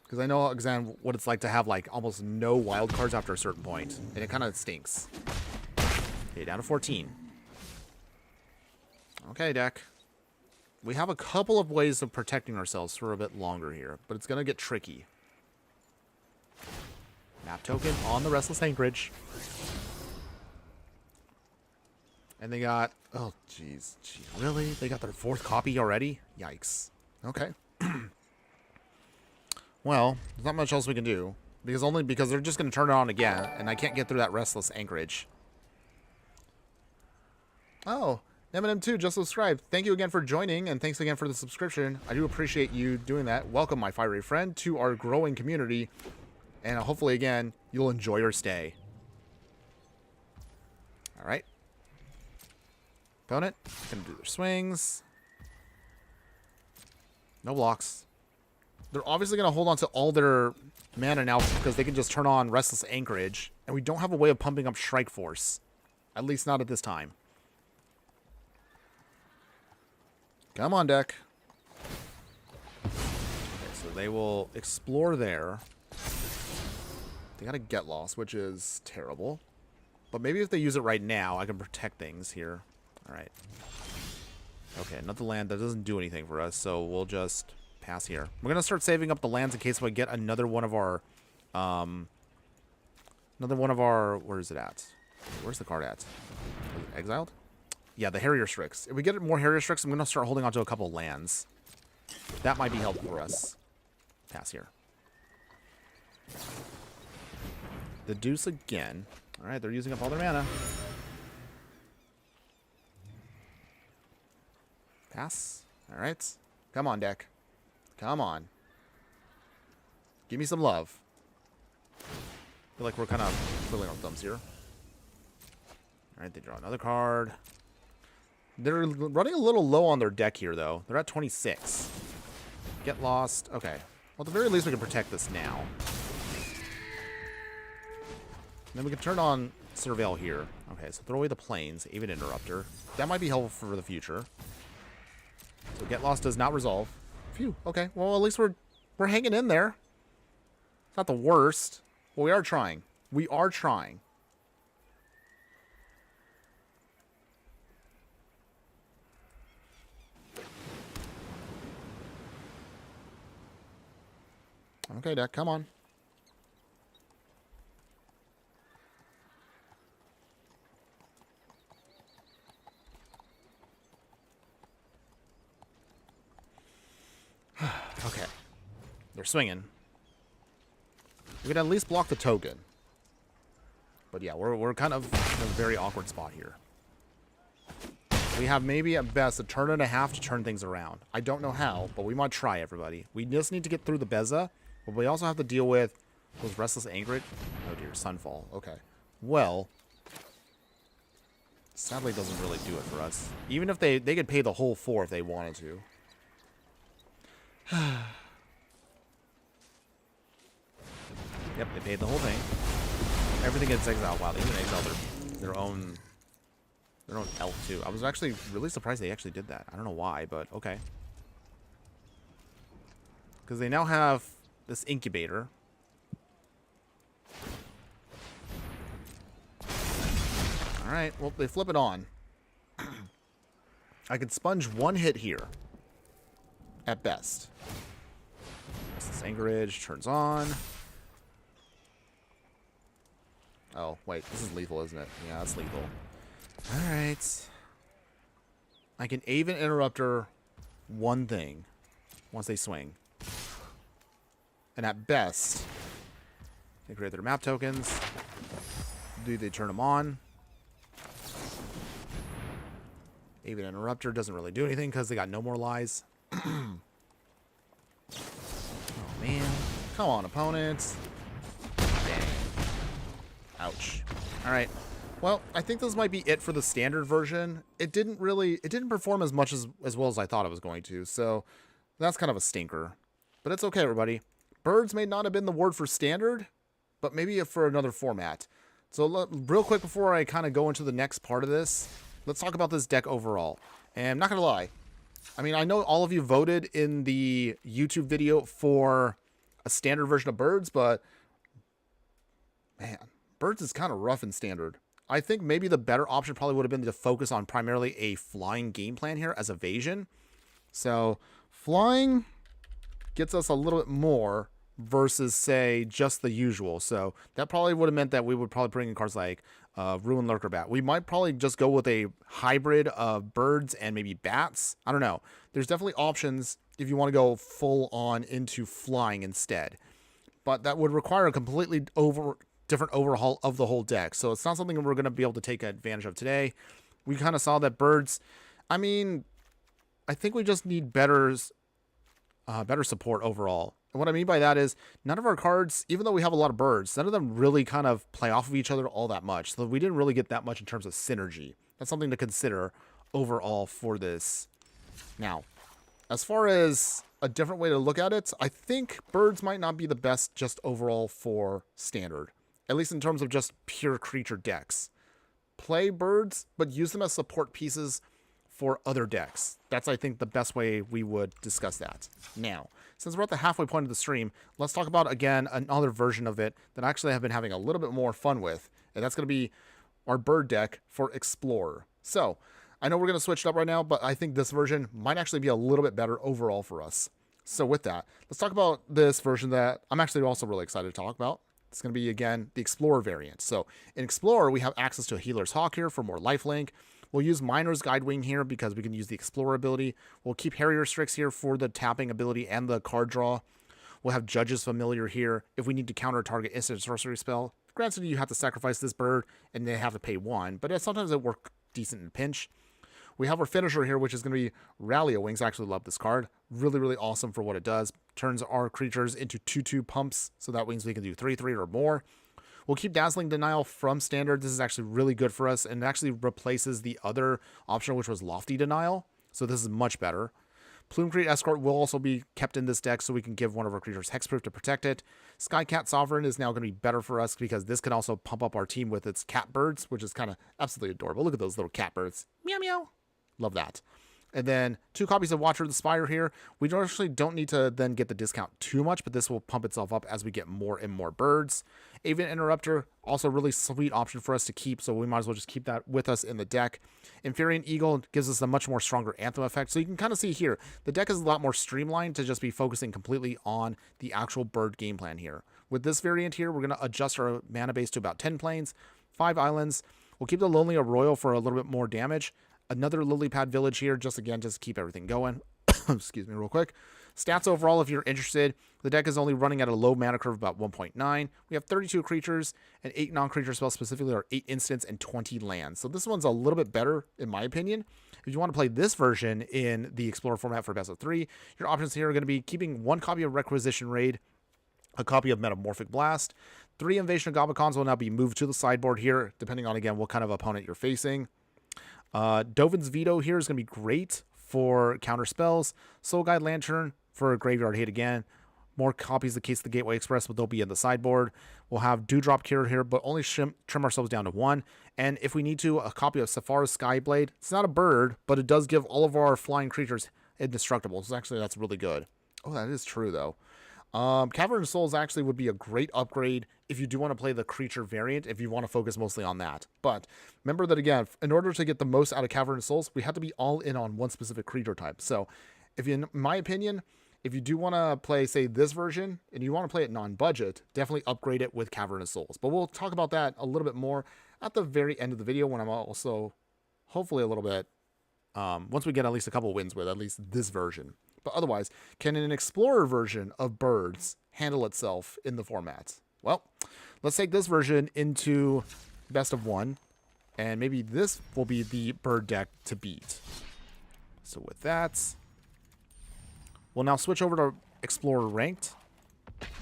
Because I know, exam, what it's like to have, like, almost no wild cards after a certain point. And it kind of stinks. Okay, down to 14. Okay, deck. We have a couple of ways of protecting ourselves for a bit longer here, but it's going to get tricky. Map token on the Restless Anchorage. And they got... Oh, jeez. Really? They got their 4th copy already? Yikes. Okay. Well, there's not much else we can do. Because they're just going to turn it on again, and I can't get through that Restless Anchorage. Oh, M&M2 just subscribed. Thank you again for joining, and thanks again for the subscription. I do appreciate you doing that. Welcome, my fiery friend, to our growing community. And hopefully, again, you'll enjoy your stay. All right. Opponent, going to do their swings. No blocks. They're obviously going to hold on to all their mana now because they can just turn on Restless Anchorage. And we don't have a way of pumping up Strike Force. At least not at this time. Come on, deck. Okay, so they will explore there. They got a Get Lost, which is terrible. But maybe if they use it right now, I can protect things here. All right. Okay, another land that doesn't do anything for us, so we'll just pass here. We're going to start saving up the lands in case we get another one of our... Where is it at? Where's the card at? Is it exiled? Yeah, the Harrier Strix. If we get more Harrier Strix, I'm going to start holding on to a couple lands. That might be helpful for us. Pass here. The Deuce again. All right, they're using up all their mana. Pass. All right. Come on, deck. Come on. Give me some love. I feel like we're kind of twiddling our thumbs here. All right, they draw another card. They're running a little low on their deck here, though. They're at 26. Get Lost. Okay. Well, at the very least, we can protect this now. And then we can turn on Surveil here. Okay, so throw away the Plains, even Interrupter. That might be helpful for the future. So Get Lost does not resolve. Phew. Okay. Well, at least we're hanging in there. It's not the worst. Well, we are trying. We are trying. Okay, deck, come on. Okay. They're swinging. We can at least block the token. But yeah, we're kind of in a very awkward spot here. We have maybe at best a turn and a half to turn things around. I don't know how, but we might try, everybody. We just need to get through the Beza, but we also have to deal with those Restless Anchorage. Oh dear, Sunfall. Okay. Well, sadly it doesn't really do it for us. Even if they could pay the whole 4 if they wanted to. Yep, they paid the whole thing. Everything gets exiled. Wow, they even exiled their own elf too. I was actually really surprised they actually did that. I don't know why, but okay. Because they now have this incubator. Alright, well, they flip it on. I could sponge 1 hit here. At best. This Anchorage turns on. Oh, wait, this is lethal, isn't it? Yeah, it's lethal. Alright. I can Aven Interrupter 1 thing once they swing. And at best, they create their map tokens. Do they turn them on? Aven Interrupter doesn't really do anything because they got no more lies. Oh, man. Come on, opponents. Dang. Ouch. Alright. Well, I think this might be it for the standard version. It didn't perform as much as well as I thought it was going to, so that's kind of a stinker. But it's okay, everybody. Birds may not have been the word for standard, but maybe for another format. So real quick before I kind of go into the next part of this, let's talk about this deck overall. And I'm not going to lie. I mean, I know all of you voted in the YouTube video for a standard version of Birds, but man, Birds is kind of rough in standard. I think maybe the better option probably would have been to focus on primarily a flying game plan here as evasion. So flying gets us a little bit more versus, say, just the usual. So that probably would have meant that we would probably bring in cards like Ruin Lurker Bat. We might probably just go with a hybrid of birds and maybe bats. I don't know. There's definitely options if you want to go full on into flying instead. But that would require a completely different overhaul of the whole deck. So it's not something we're going to be able to take advantage of today. We kind of saw that birds, I mean, I think we just need better support overall. And what I mean by that is none of our cards, even though we have a lot of birds, none of them really kind of play off of each other all that much. So we didn't really get that much in terms of synergy. That's something to consider overall for this. Now, as far as a different way to look at it, I think birds might not be the best just overall for standard. At least in terms of just pure creature decks. Play birds, but use them as support pieces for other decks. That's, I think, the best way we would discuss that. Now, since we're at the halfway point of the stream, let's talk about, again, another version of it that I actually have been having a little bit more fun with. And that's going to be our bird deck for Explorer. So, I know we're going to switch it up right now, but I think this version might actually be a little bit better overall for us. So with that, let's talk about this version that I'm actually also really excited to talk about. It's going to be, again, the Explorer variant. So in Explorer, we have access to a Healer's Hawk here for more lifelink. We'll use Miner's Guidewing here because we can use the Explorer ability. We'll keep Harrier Strix here for the tapping ability and the card draw. We'll have Judge's Familiar here if we need to counter a target instant sorcery spell. Granted, you have to sacrifice this bird and they have to pay 1, but sometimes it works decent in pinch. We have our finisher here, which is going to be Rally Wings. I actually love this card. Really, really awesome for what it does. Turns our creatures into 2/2 pumps, so that means we can do 3/3 or more. We'll keep Dazzling Denial from standard. This is actually really good for us, and it actually replaces the other option, which was Lofty Denial. So this is much better. Plumecrete Escort will also be kept in this deck, so we can give one of our creatures Hexproof to protect it. Skycat Sovereign is now going to be better for us because this can also pump up our team with its cat birds, which is kind of absolutely adorable. Look at those little cat birds. Meow, meow. Love that. And then 2 copies of Watcher of the Spire here. We actually don't need to then get the discount too much, but this will pump itself up as we get more and more birds. Avian Interrupter, also a really sweet option for us to keep, so we might as well just keep that with us in the deck. Inferior Eagle gives us a much more stronger Anthem effect. So you can kind of see here, the deck is a lot more streamlined to just be focusing completely on the actual bird game plan here. With this variant here, we're going to adjust our mana base to about 10 plains, 5 islands. We'll keep the Lonely Arroyo for a little bit more damage. Another lily pad village here, just to keep everything going. Excuse me real quick. Stats overall, if you're interested, the deck is only running at a low mana curve, about 1.9. We have 32 creatures, and 8 non-creature spells specifically are 8 instants and 20 lands. So this one's a little bit better, in my opinion. If you want to play this version in the Explorer format for best of 3, your options here are going to be keeping 1 copy of Requisition Raid, a copy of Metamorphic Blast. 3 Invasion of Gobakons will now be moved to the sideboard here, depending on, again, what kind of opponent you're facing. Dovin's Veto here is going to be great for counter spells. Soul Guide Lantern for a graveyard hit again. More copies of the Case of the Gateway Express, but they'll be in the sideboard. We'll have Dewdrop Cure here, but only trim ourselves down to 1. And if we need to, a copy of Sapphire's Skyblade. It's not a bird, but it does give all of our flying creatures indestructible. So actually, that's really good. Oh, that is true, though. Cavern of Souls actually would be a great upgrade if you do want to play the creature variant, if you want to focus mostly on that. But remember that, again, in order to get the most out of Cavern of Souls, we have to be all in on one specific creature type. So, if you, in my opinion, if you do want to play, say, this version, and you want to play it non-budget, definitely upgrade it with Cavern of Souls. But we'll talk about that a little bit more at the very end of the video when I'm also, hopefully a little bit, once we get at least a couple wins with at least this version. But otherwise, can an Explorer version of Birds handle itself in the format? Well, let's take this version into best of 1, and maybe this will be the bird deck to beat. So with that, we'll now switch over to Explorer Ranked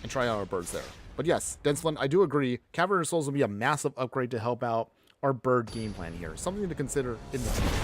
and try out our birds there. But yes, Densland, I do agree, Cavern of Souls will be a massive upgrade to help out our bird game plan here. Something to consider in the future.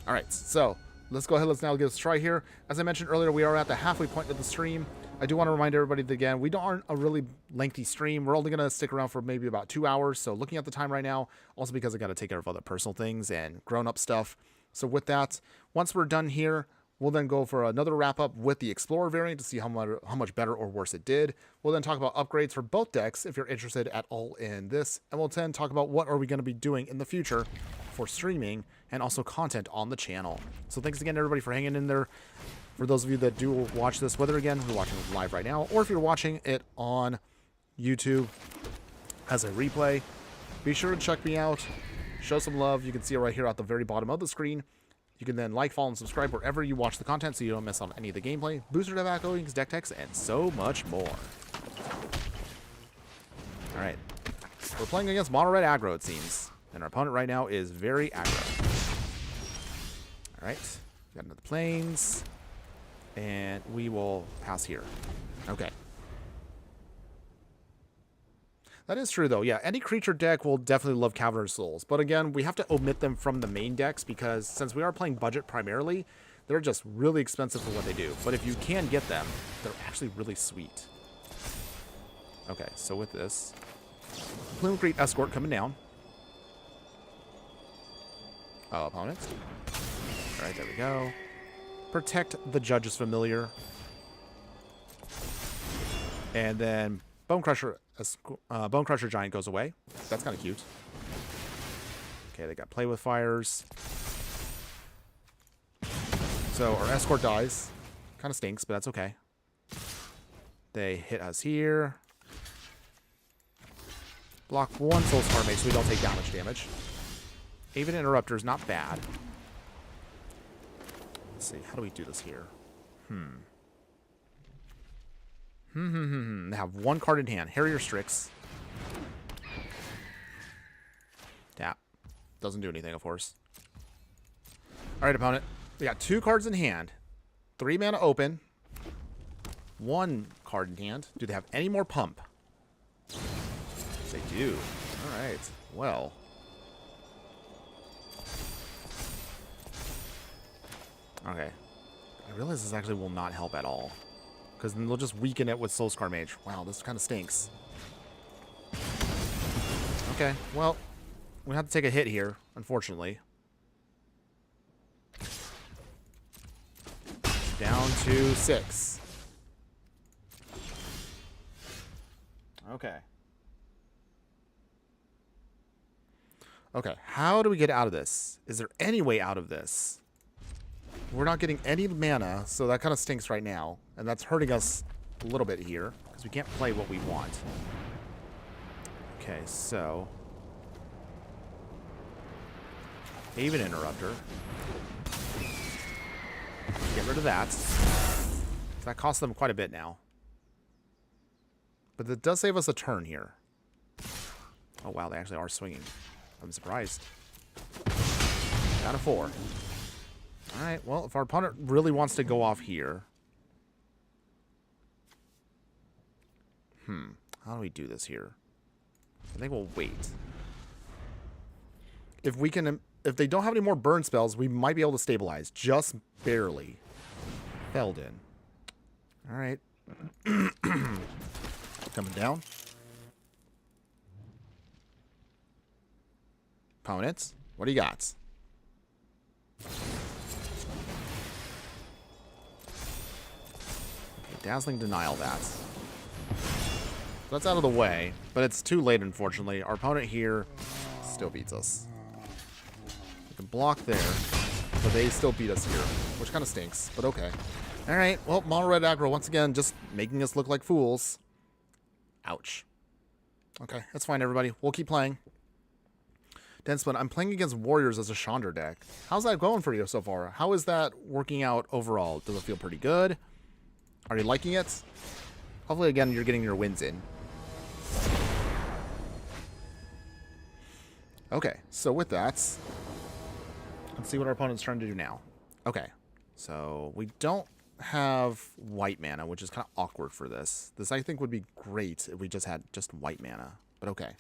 Alright, so let's go ahead. Let's now give this a try here. As I mentioned earlier, we are at the halfway point of the stream. I do want to remind everybody that, again, we aren't a really lengthy stream. We're only going to stick around for maybe about 2 hours. So looking at the time right now, also because I got to take care of other personal things and grown-up stuff. So with that, once we're done here, we'll then go for another wrap-up with the Explorer variant to see how much better or worse it did. We'll then talk about upgrades for both decks if you're interested at all in this. And we'll then talk about what are we going to be doing in the future for streaming and also content on the channel. So thanks again, everybody, for hanging in there. For those of you that do watch this, whether, again, you're watching it live right now or if you're watching it on YouTube as a replay, be sure to check me out. Show some love. You can see it right here at the very bottom of the screen. You can then like, follow, and subscribe wherever you watch the content so you don't miss on any of the gameplay, booster tobacco, deck techs, and so much more. Alright. We're playing against mono red aggro, it seems. And our opponent right now is very aggro. Alright. Got another plains. And we will pass here. Okay. That is true, though. Yeah, any creature deck will definitely love Cavern of Souls. But again, we have to omit them from the main decks because since we are playing budget primarily, they're just really expensive for what they do. But if you can get them, they're actually really sweet. Okay, so with this, Plume Creep Escort coming down. Oh, opponent. All right, there we go. Protect the Judge's Familiar. And then Bone Crusher Giant goes away. That's kind of cute. Okay, they got Play with Fires. So our Escort dies. Kind of stinks, but that's okay. They hit us here. Block 1 Soulscar Mage so we don't take damage. Avian Interrupter is not bad. Let's see, how do we do this here? They have 1 card in hand. Harrier Strix. Tap. Doesn't do anything, of course. Alright, opponent. We got 2 cards in hand. 3 mana open. 1 card in hand. Do they have any more pump? Yes, they do. Alright. Well. Okay. I realize this actually will not help at all. Because then they'll just weaken it with Soulscar Mage. Wow, this kind of stinks. Okay, well, we have to take a hit here, unfortunately. Down to 6. Okay. Okay, how do we get out of this? Is there any way out of this? We're not getting any mana, so that kind of stinks right now. And that's hurting us a little bit here, because we can't play what we want. Okay, so... Haven Interrupter. Get rid of that. So that costs them quite a bit now. But it does save us a turn here. Oh wow, they actually are swinging. I'm surprised. Down to 4. Alright, well, if our opponent really wants to go off here... How do we do this here? I think we'll wait. If we can... If they don't have any more burn spells, we might be able to stabilize. Just barely. Feldin. Alright. Coming down. Opponents, what do you got? Okay, Dazzling Denial that. So that's out of the way, but it's too late, unfortunately. Our opponent here still beats us. We can block there, but they still beat us here, which kind of stinks, but okay. Alright, well, Mono Red Aggro, once again, just making us look like fools. Ouch. Okay, that's fine, everybody. We'll keep playing. Densman, I'm playing against Warriors as a Chandra deck. How's that going for you so far? How is that working out overall? Does it feel pretty good? Are you liking it? Hopefully, again, you're getting your wins in. Okay, so with that, let's see what our opponent's trying to do now. Okay, so we don't have white mana, which is kind of awkward for this. This, I think, would be great if we just had just white mana, but okay.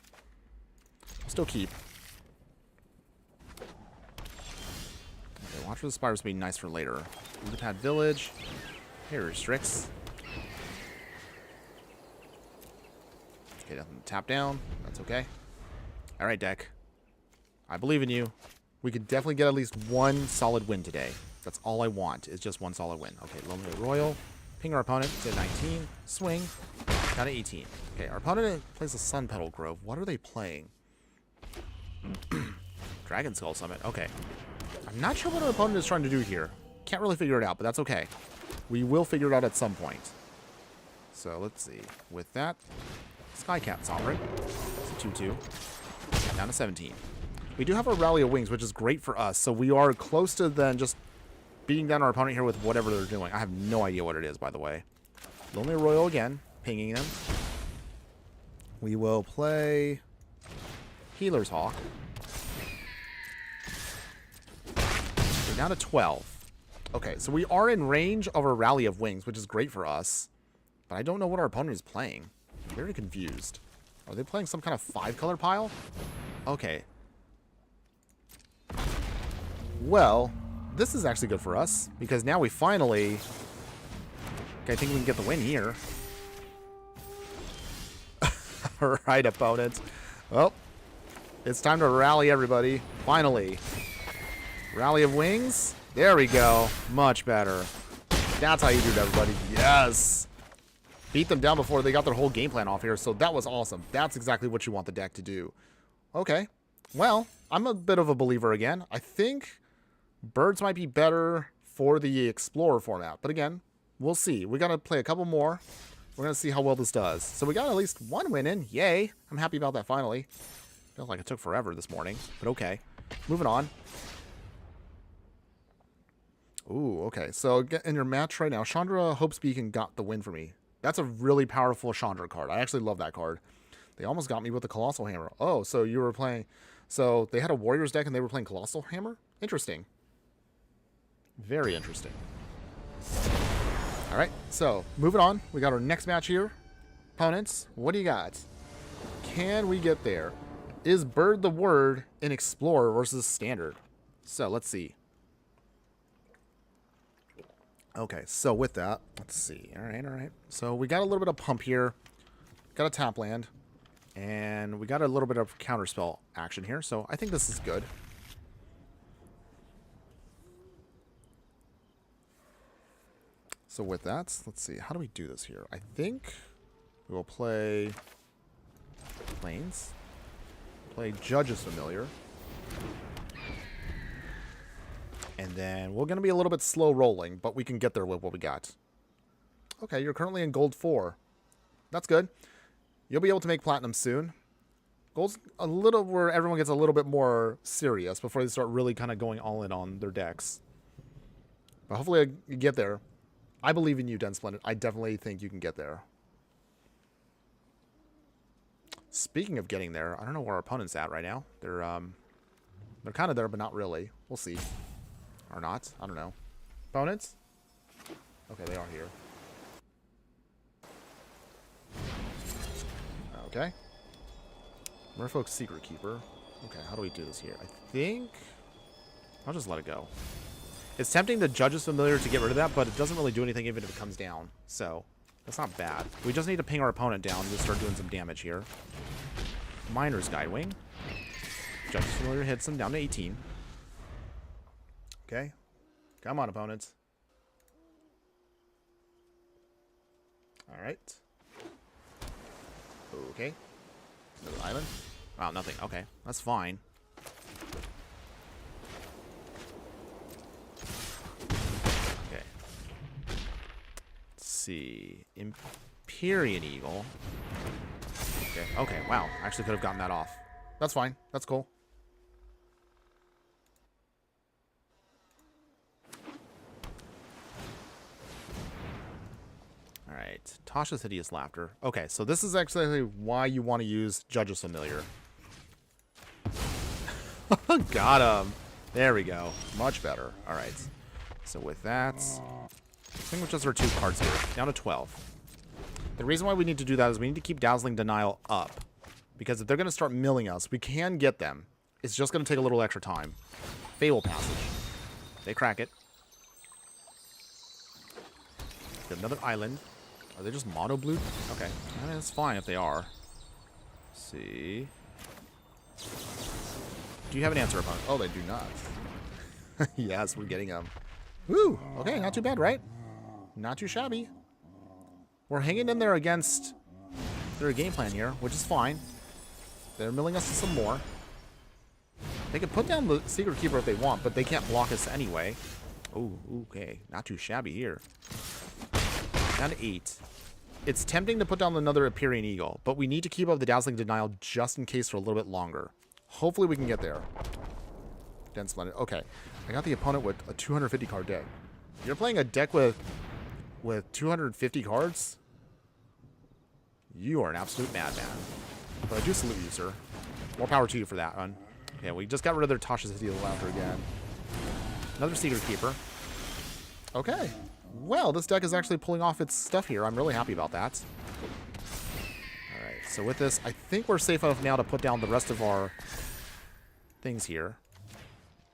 Still keep. Okay, Watch for the Spires would be nice for later. Underpad Village. Here restricts. Okay, nothing to tap down. That's okay. Alright, deck. I believe in you. We could definitely get at least one solid win today. That's all I want, is just one solid win. Okay, Lonely Royal. Ping our opponent to 19. Swing. Down to 18. Okay, our opponent plays a Sun Petal Grove. What are they playing? Dragon Skull Summit. Okay. I'm not sure what our opponent is trying to do here. Can't really figure it out, but that's okay. We will figure it out at some point. So, let's see. With that, Skycat Sovereign. It's a 2-2. Down to 17. We do have a Rally of Wings, which is great for us, so we are close to then just beating down our opponent here with whatever they're doing. I have no idea what it is, by the way. Lonely Royal again, pinging them. We will play Healer's Hawk. We're down to 12. Okay, so we are in range of a Rally of Wings, which is great for us. But I don't know what our opponent is playing. I'm very confused. Are they playing some kind of 5-color pile? Okay. Well, this is actually good for us, because now we finally... Okay, I think we can get the win here. Alright, opponent. Well, it's time to rally everybody. Finally. Rally of Wings. There we go. Much better. That's how you do it, everybody. Yes! Beat them down before they got their whole game plan off here, so that was awesome. That's exactly what you want the deck to do. Okay. Well, I'm a bit of a believer again. I think Birds might be better for the Explorer format, but again, we'll see. We got to play a couple more. We're going to see how well this does. So we got at least one win in. Yay. I'm happy about that finally. Feels like it took forever this morning, but okay. Moving on. Ooh, okay. So in your match right now, Chandra Hopesbeacon got the win for me. That's a really powerful Chandra card. I actually love that card. They almost got me with the Colossal Hammer. Oh, so you were playing... So they had a Warriors deck and they were playing Colossal Hammer? Interesting. Very interesting. All right, so moving on. We got our next match here. Opponents, what do you got? Can we get there? Is Bird the word in Explorer versus Standard? So let's see. Okay, so with that, let's see. All right. So we got a little bit of pump here. Got a tap land. And we got a little bit of counterspell action here. So I think this is good. So with that, let's see. How do we do this here? I think we will play Plains. Play Judge's Familiar. And then we're going to be a little bit slow rolling, but we can get there with what we got. Okay, you're currently in gold 4. That's good. You'll be able to make platinum soon. Gold's a little where everyone gets a little bit more serious before they start really kind of going all in on their decks. But hopefully you get there. I believe in you, Den Splendid. I definitely think you can get there. Speaking of getting there, I don't know where our opponent's at right now. They're kind of there, but not really. We'll see. Or not. I don't know. Opponents? Okay, they are here. Okay. Merfolk's Secret Keeper. Okay, how do we do this here? I think I'll just let it go. It's tempting to Judge's Familiar to get rid of that, but it doesn't really do anything even if it comes down. So, that's not bad. We just need to ping our opponent down to start doing some damage here. Miner's Guidewing. Judge's Familiar hits him down to 18. Okay. Come on, opponents. Alright. Okay. Another island. Wow, nothing. Okay, that's fine. Okay. Let's see. Empyrean Eagle. Okay, okay, wow. Actually could have gotten that off. That's fine. That's cool. Alright, Tasha's Hideous Laughter. Okay, so this is actually why you want to use Judge's Familiar. Got him. There we go. Much better. Alright. So with that, distinguishes our 2 cards here. Down to 12. The reason why we need to do that is we need to keep Dazzling Denial up. Because if they're going to start milling us, we can get them. It's just going to take a little extra time. Fable Passage. They crack it. Get another island. Are they just mono blue? Okay. I mean, it's fine if they are. Let's see. Do you have an answer, opponent? Oh, they do not. Yes, we're getting them. Woo! Okay, not too bad, right? Not too shabby. We're hanging in there against their game plan here, which is fine. They're milling us to some more. They can put down the Secret Keeper if they want, but they can't block us anyway. Oh, okay. Not too shabby here. Down to 8. It's tempting to put down another Empyrean Eagle, but we need to keep up the Dazzling Denial just in case for a little bit longer. Hopefully we can get there. Den Splendid. Okay. I got the opponent with a 250 card deck. You're playing a deck with 250 cards? You are an absolute madman. But I do salute you, sir. More power to you for that one. Okay, we just got rid of their Tasha's Hideous Laughter again. Another Secret Keeper. Okay. Well, this deck is actually pulling off its stuff here. I'm really happy about that. Alright, so with this, I think we're safe enough now to put down the rest of our things here.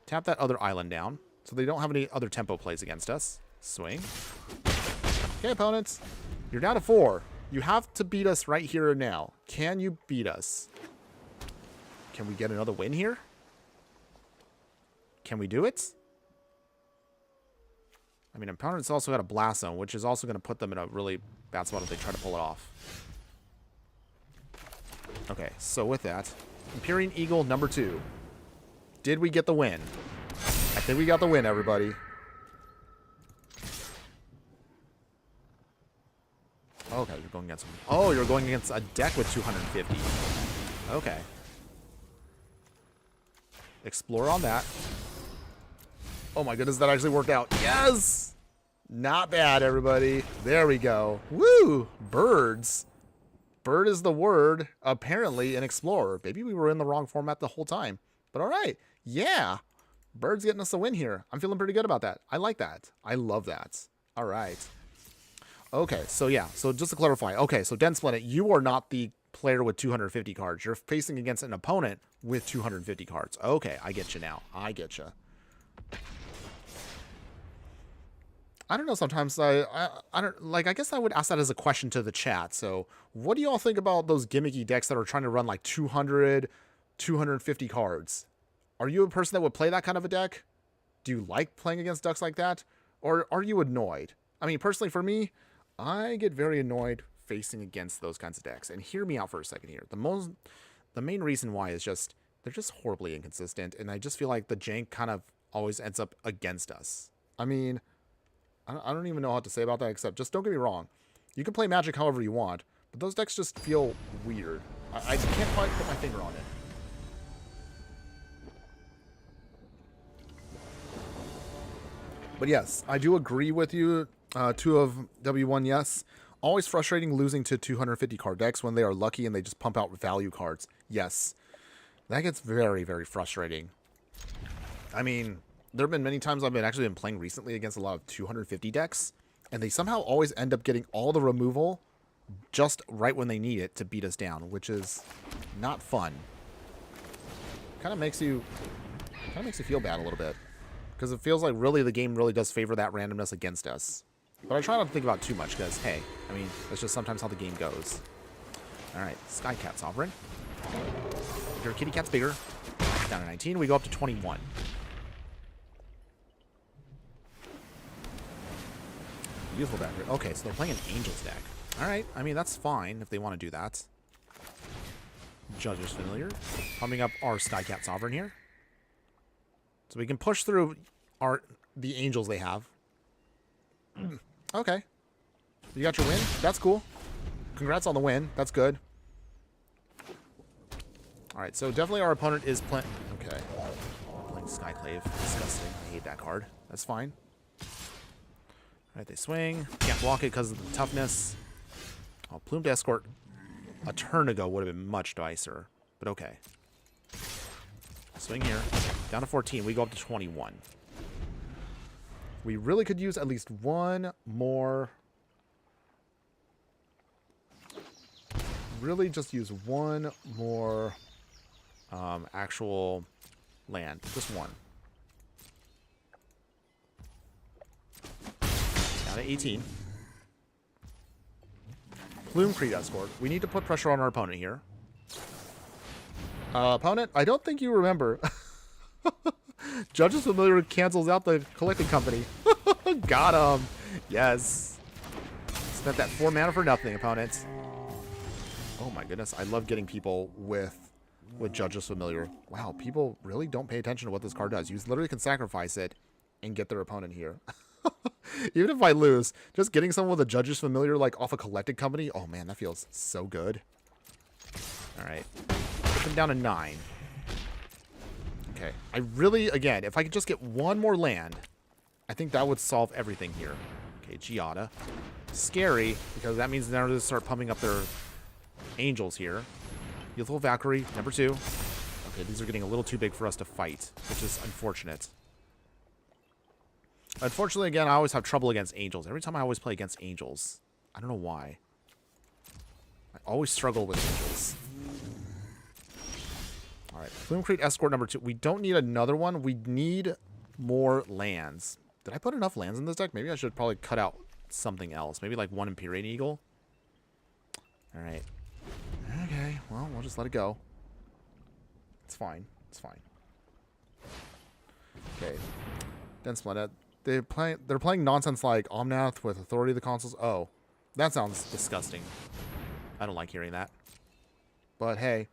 Tap that other island down, so they don't have any other tempo plays against us. Swing. Okay, opponents. You're down to 4. You have to beat us right here and now. Can you beat us? Can we get another win here? Can we do it? I mean, opponents also got a Blast Zone, which is also going to put them in a really bad spot if they try to pull it off. Okay, so with that, Empyrean Eagle number 2. Did we get the win? I think we got the win, everybody. Okay, you're going against... Oh, you're going against a deck with 250. Okay. Explore on that. Oh my goodness, that actually worked out. Yes! Not bad, everybody. There we go. Woo! Birds. Bird is the word, apparently, in Explorer. Maybe we were in the wrong format the whole time. But alright. Yeah. Bird's getting us a win here. I'm feeling pretty good about that. I like that. I love that. Alright. Okay, so yeah. So just to clarify. Okay, so Den Splendid, you are not the player with 250 cards. You're facing against an opponent with 250 cards. Okay, I get you now. I get you. I don't know, sometimes I don't, like, I guess I would ask that as a question to the chat. So what do you all think about those gimmicky decks that are trying to run like 200, 250 cards? Are you a person that would play that kind of a deck? Do you like playing against decks like that? Or are you annoyed? I mean, personally for me, I get very annoyed facing against those kinds of decks. And hear me out for a second here. The main reason why is just they're just horribly inconsistent, and I just feel like the jank kind of always ends up against us. I mean, I don't even know what to say about that, except just don't get me wrong. You can play Magic however you want, but those decks just feel weird. I can't quite put my finger on it. But yes, I do agree with you, 2 of W1, yes. Always frustrating losing to 250 card decks when they are lucky and they just pump out value cards. Yes. That gets very, very frustrating. I mean, there have been many times I've actually been playing recently against a lot of 250 decks, and they somehow always end up getting all the removal just right when they need it to beat us down, which is not fun. Kind of makes you feel bad a little bit, because it feels like really the game really does favor that randomness against us. But I try not to think about it too much, because hey, I mean, that's just sometimes how the game goes. All right, Skycat Sovereign. Your kitty cat's bigger. Down to 19, we go up to 21. Beautiful deck. Okay, so they're playing an Angels deck. Alright, I mean, that's fine if they want to do that. Judge's Familiar. Pumping up our Skycat Sovereign here. So we can push through the Angels they have. Okay. You got your win? That's cool. Congrats on the win. That's good. Alright, so definitely our opponent is playing... Okay. Playing Skyclave. Disgusting. I hate that card. That's fine. Alright, they swing. Can't block it because of the toughness. Oh, Plumed Escort a turn ago would have been much nicer. But okay. Swing here. Down to 14. We go up to 21. We really could use at least one more... Really just use one more... actual land. Just one. Down to 18. Plume Creed Escort. We need to put pressure on our opponent here. Opponent, I don't think you remember. Judge's Familiar cancels out the collecting company. Got him. Yes. Spent that 4 mana for nothing, opponent. Oh my goodness. I love getting people with Judge's Familiar. Wow, people really don't pay attention to what this card does. You literally can sacrifice it and get their opponent here. Even if I lose, just getting someone with a Judge's Familiar like off a collected company, oh man, that feels so good. Alright. Put them down to 9. Okay. I really, again, if I could just get one more land, I think that would solve everything here. Okay, Giada. Scary, because that means now they're going to start pumping up their Angels here. Youthful Valkyrie, number 2. Okay, these are getting a little too big for us to fight, which is unfortunate. Unfortunately, again, I always have trouble against Angels. Every time I always play against Angels. I don't know why. I always struggle with Angels. Alright, Plume Creed Escort number 2. We don't need another one. We need more lands. Did I put enough lands in this deck? Maybe I should probably cut out something else. Maybe like one Empyrean Eagle. Alright. Okay, well, we'll just let it go. It's fine. It's fine. Okay. Dense Splendid. They're playing nonsense like Omnath with Authority of the Consuls. Oh, that sounds disgusting. I don't like hearing that. But hey,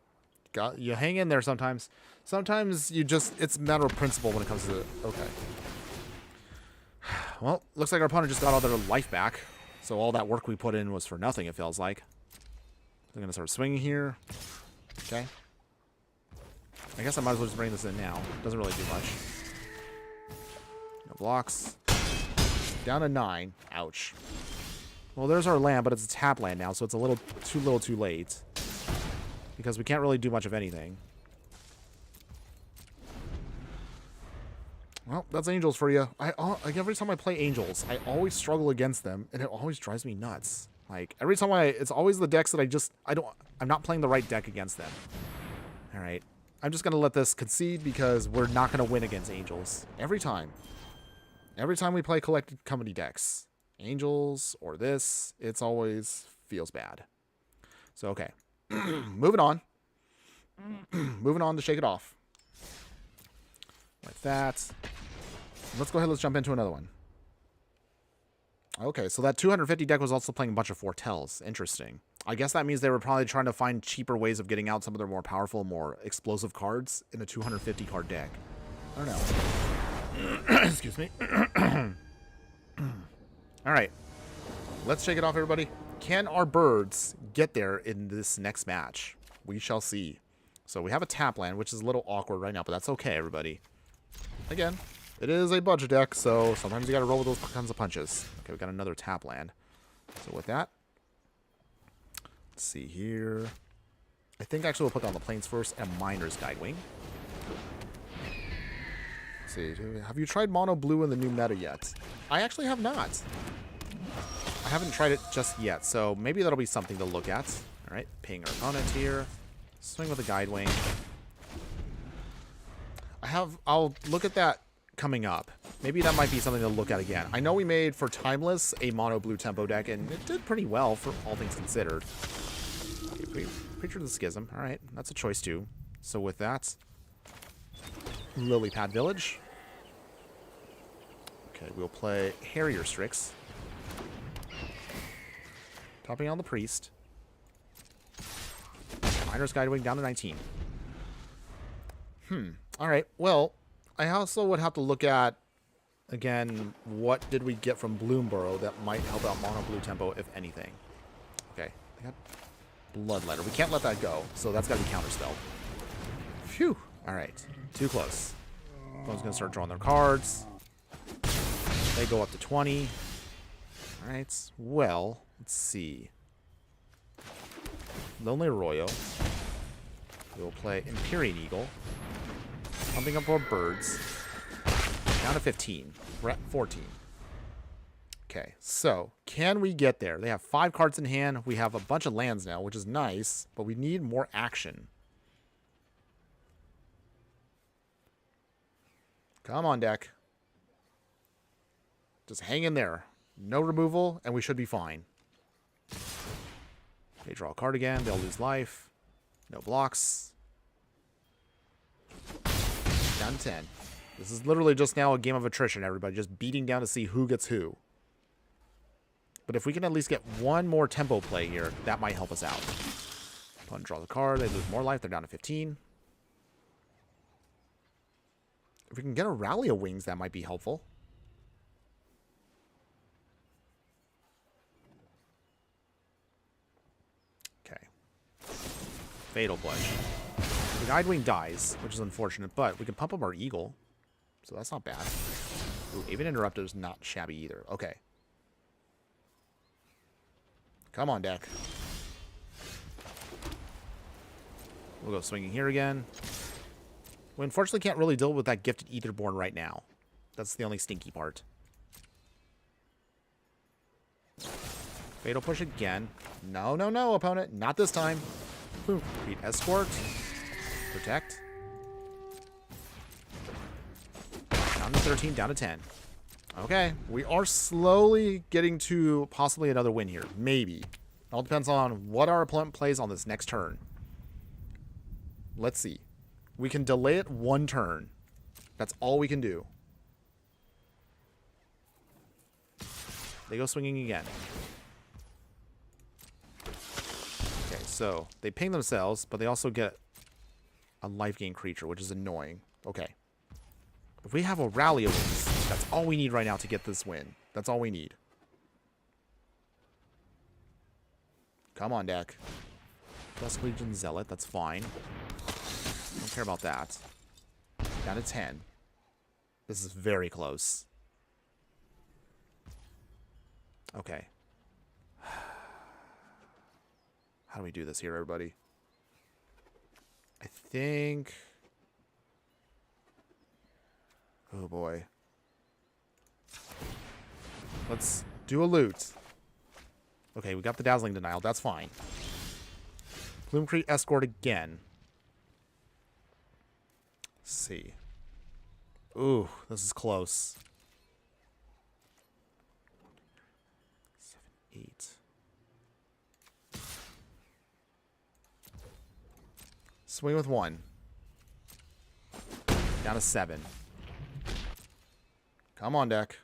you hang in there sometimes. Sometimes you just, it's a matter of principle when it comes to, okay. Well, looks like our opponent just got all their life back. So all that work we put in was for nothing, it feels like. They're going to start swinging here. Okay. I guess I might as well just bring this in now. Doesn't really do much. No blocks. Down to 9. Ouch. Well, there's our land, but it's a tap land now, so it's a little too late. Because we can't really do much of anything. Well, that's Angels for you. Like every time I play Angels, I always struggle against them, and it always drives me nuts. Like, every time it's always the decks that I'm not playing the right deck against them. Alright. I'm just going to let this concede because we're not going to win against Angels. Every time. Every time we play collected company decks. Angels or this, it's always feels bad. So, okay. Moving on. Moving on to shake it off. Like that. Let's go ahead, let's jump into another one. Okay, so that 250 deck was also playing a bunch of Foretells. Interesting. I guess that means they were probably trying to find cheaper ways of getting out some of their more powerful, more explosive cards in a 250 card deck. I don't know. Excuse me. All right. Let's shake it off, everybody. Can our birds get there in this next match? We shall see. So we have a tap land, which is a little awkward right now, but that's okay, everybody. Again, it is a budget deck, so sometimes you got to roll with those kinds of punches. Okay, we got another tap land. So with that, let's see here. I think actually we'll put down the planes first and Miner's Guidewing. Let's see, have you tried mono blue in the new meta yet? I actually have not. I haven't tried it just yet, so maybe that'll be something to look at. All right, ping our opponent here. Swing with a Guidewing. I'll look at that coming up. Maybe that might be something to look at again. I know we made for Timeless a mono blue tempo deck, and it did pretty well for all things considered. Okay, Preacher of the Schism. All right, that's a choice too. So with that, Lily Pad Village. Okay, we'll play Harrier Strix. Topping on the Priest. Miner's Guidewing down to 19. Alright, well, I also would have to look at, again, what did we get from Bloomborough that might help out mono blue tempo, if anything. Okay, I got Bloodletter. We can't let that go, so that's got to be counterspelled. Phew. Alright, too close. Opponent's going to start drawing their cards. They go up to 20. Alright, well, let's see. Lonely Arroyo. We'll play Empyrean Eagle. Pumping up our birds. Down to 15. We're at 14. Okay, so can we get there? They have 5 cards in hand. We have a bunch of lands now, which is nice, but we need more action. Come on, deck. Just hang in there. No removal, and we should be fine. They draw a card again. They'll lose life. No blocks. Down to 10. This is literally just now a game of attrition, everybody. Just beating down to see who gets who. But if we can at least get one more tempo play here, that might help us out. Opponent draws a card. They lose more life. They're down to 15. If we can get a Rally of Wings, that might be helpful. Fatal Pledge. The Guidewing dies, which is unfortunate, but we can pump up our Eagle, so that's not bad. Ooh, Aven Interrupter is not shabby either. Okay. Come on, deck. We'll go swinging here again. We unfortunately can't really deal with that Gifted Aetherborn right now. That's the only stinky part. Fatal Push again. No, no, no, opponent. Not this time. Boom. Repeat Escort. Protect. Down to 13, down to 10. Okay, we are slowly getting to possibly another win here. Maybe. It all depends on what our opponent plays on this next turn. Let's see. We can delay it 1 turn. That's all we can do. They go swinging again. Okay, so they ping themselves, but they also get a life gain creature, which is annoying. Okay. If we have a Rally of Wings, that's all we need right now to get this win. That's all we need. Come on, deck. Dusk Legion Zealot, that's fine. Don't care about that. Down to 10. This is very close. Okay. How do we do this here, everybody? I think... Oh, boy. Let's do a loot. Okay, we got the Dazzling Denial. That's fine. Gloomcrete Escort again. Let's see. Ooh, this is close. 7, 8. Swing with 1. Down to 7. Come on, deck.